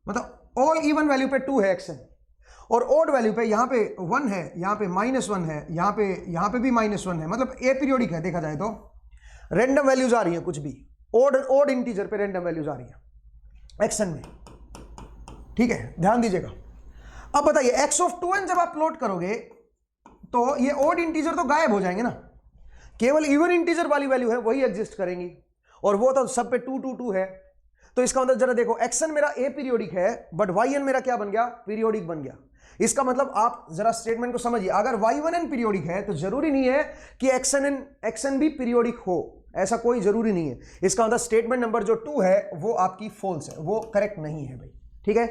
मतलब ऑल इवन वैल्यू पे 2 है xn, और ओड वैल्यू पे यहां पे 1 है, यहां पे -1 है, यहां पे भी -1 है, मतलब ए पीरियोडिक है। देखा जाए तो रैंडम वैल्यूज आ रही हैं, कुछ भी ओड इंटीजर पे रैंडम वैल्यूज आ रही हैं एक्सन में, ठीक है, ध्यान दीजिएगा। अब बताइए x ऑफ 2n जब आप प्लॉट करोगे तो ये ओड इंटीजर तो गायब हो जाएंगे ना, केवल इवन इंटीजर वाली वैल्यू है वही एग्जिस्ट करेंगी, और वो तो सब पे 2 2 2 है। तो इसका मतलब जरा देखो, एक्सन मेरा ए पीरियोडिक है बट yn मेरा क्या बन गया, पीरियोडिक बन गया। इसका मतलब आप जरा स्टेटमेंट को समझिए, अगर y1n पीरियोडिक है तो जरूरी नहीं है कि xn भी पीरियोडिक हो, ऐसा कोई जरूरी नहीं है। इसका मतलब स्टेटमेंट नंबर जो 2 है वो आपकी फॉल्स है, वो करेक्ट नहीं है भाई, ठीक है।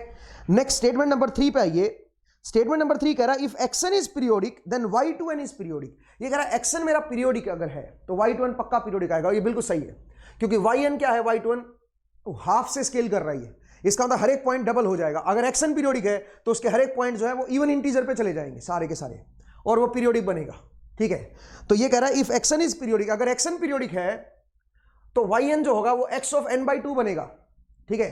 नेक्स्ट स्टेटमेंट नंबर 3 पे आइए। स्टेटमेंट नंबर 3 कह रहा है if xn is periodic then y2n is periodic. ये कह रहा है xn मेरा पीरियोडिक अगर है तो y2n पक्का पीरियोडिक आएगा। ये बिल्कुल सही है, क्योंकि yn क्या है, y2n हाफ से स्केल कर रही है, इसका मतलब हर एक पॉइंट डबल हो जाएगा। अगर xn पीरियोडिक है तो उसके हर एक पॉइंट जो है वो इवन इंटीजर पे चले जाएंगे सारे के सारे, और वो पीरियोडिक बनेगा, ठीक है। तो ये कह रहा है इफ xn इज पीरियोडिक, अगर xn पीरियोडिक है तो yn जो होगा वो x ऑफ n बाई 2 बनेगा, ठीक है,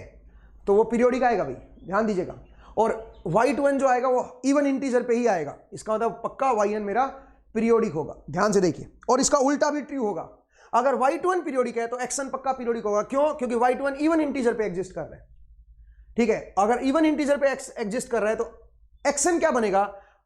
तो वो पीरियोडिक आएगा भाई, ध्यान दीजिएगा। और y2n जो आएगा वो इवन इंटीजर पे ही आएगा, इसका मतलब पक्का yn मेरा पीरियोडिक होगा, ध्यान से देखिए। और इसका उल्टा भी ट्रू होगा, अगर y2n पीरियोडिक है तो xn पक्का पीरियोडिक होगा। क्यों? क्योंकि y2n इवन इंटीजर पे एग्जिस्ट कर रहा है, ठीक है। अगर इवन इंटीजर पे एग्जिस्ट कर रहा है तो xn क्या बनेगा,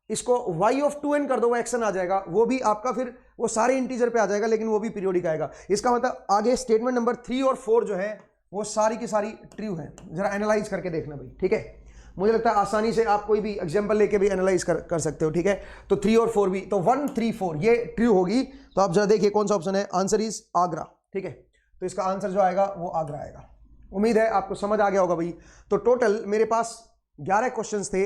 इसको y ऑफ 2n कर दो, वो xn आ जाएगा, वो भी आपका फिर वो सारे इंटीजर पे आ जाएगा, लेकिन वो भी पीरियोडिक आएगा। इसका मतलब आगे स्टेटमेंट नंबर 3 और 4 जो है वो सारी की सारी ट्रू है। जरा एनालाइज करके देखना भाई, ठीक है। मुझे लगता है आसानी से आप कोई भी एग्जांपल लेके भी एनालाइज कर सकते हो, ठीक है। तो 3 और 4 भी, तो 1 3 4 ये ट्रू होगी। तो आप जरा देखिए कौन सा ऑप्शन है, आंसर इज आगरा, ठीक है। तो इसका आंसर जो आएगा वो आगरा आएगा। उम्मीद है आपको समझ आ गया होगा भाई। तो टोटल मेरे पास 11 क्वेश्चंस थे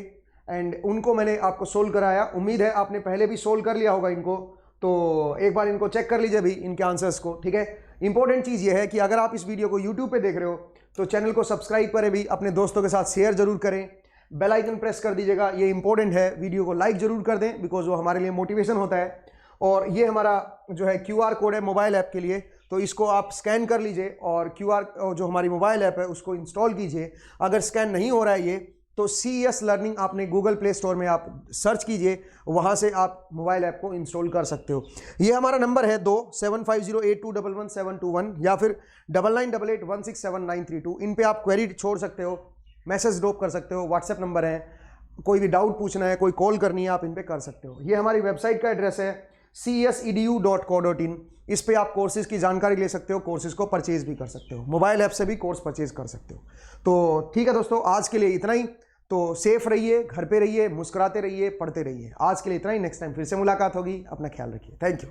एंड उनको मैंने आपको सोल्व कराया। उम्मीद है आपने पहले भी सोल्व कर लिया होगा इनको, तो एक बार इनको चेक कर लीजिए भाई, इनके आंसर्स को, ठीक है। इंपॉर्टेंट चीज़ ये है कि अगर आप इस वीडियो को यूट्यूब पे देख रहे हो तो चैनल को सब्सक्राइब करें भी, अपने दोस्तों के साथ शेयर जरूर करें, बेल आइकन प्रेस कर दीजिएगा, ये इंपॉर्टेंट है। वीडियो को लाइक जरूर कर दें बिकॉज वो हमारे लिए मोटिवेशन होता है। और ये हमारा जो है QR कोड है मोबाइल ऐप के लिए, तो इसको आप स्कैन कर लीजिए और QR जो हमारी मोबाइल ऐप है उसको इंस्टॉल कीजिए। अगर स्कैन नहीं हो रहा है ये तो CES लर्निंग आपने गूगल प्ले स्टोर में आप सर्च कीजिए, वहाँ से आप मोबाइल ऐप को इंस्टॉल कर सकते हो। ये हमारा नंबर है 275082111721 या फिर 9988167932। इन पे आप क्वेरी छोड़ सकते हो, मैसेज ड्रॉप कर सकते हो, व्हाट्सएप नंबर है, कोई भी डाउट पूछना है, कोई कॉल करनी है, आप इन पे कर सकते हो। ये हमारी वेबसाइट का एड्रेस है cesedu.co.in। इस पे आप कोर्सेज की जानकारी ले सकते हो, कोर्सेज को परचेज भी कर सकते हो, मोबाइल ऐप से भी कोर्स परचेज कर सकते हो। तो ठीक है दोस्तों, आज के लिए इतना ही। तो सेफ रहिए, घर पे रहिए, मुस्कुराते रहिए, पढ़ते रहिए। आज के लिए इतना ही, नेक्स्ट टाइम फिर से मुलाकात होगी। अपना ख्याल रखिए। Thank you.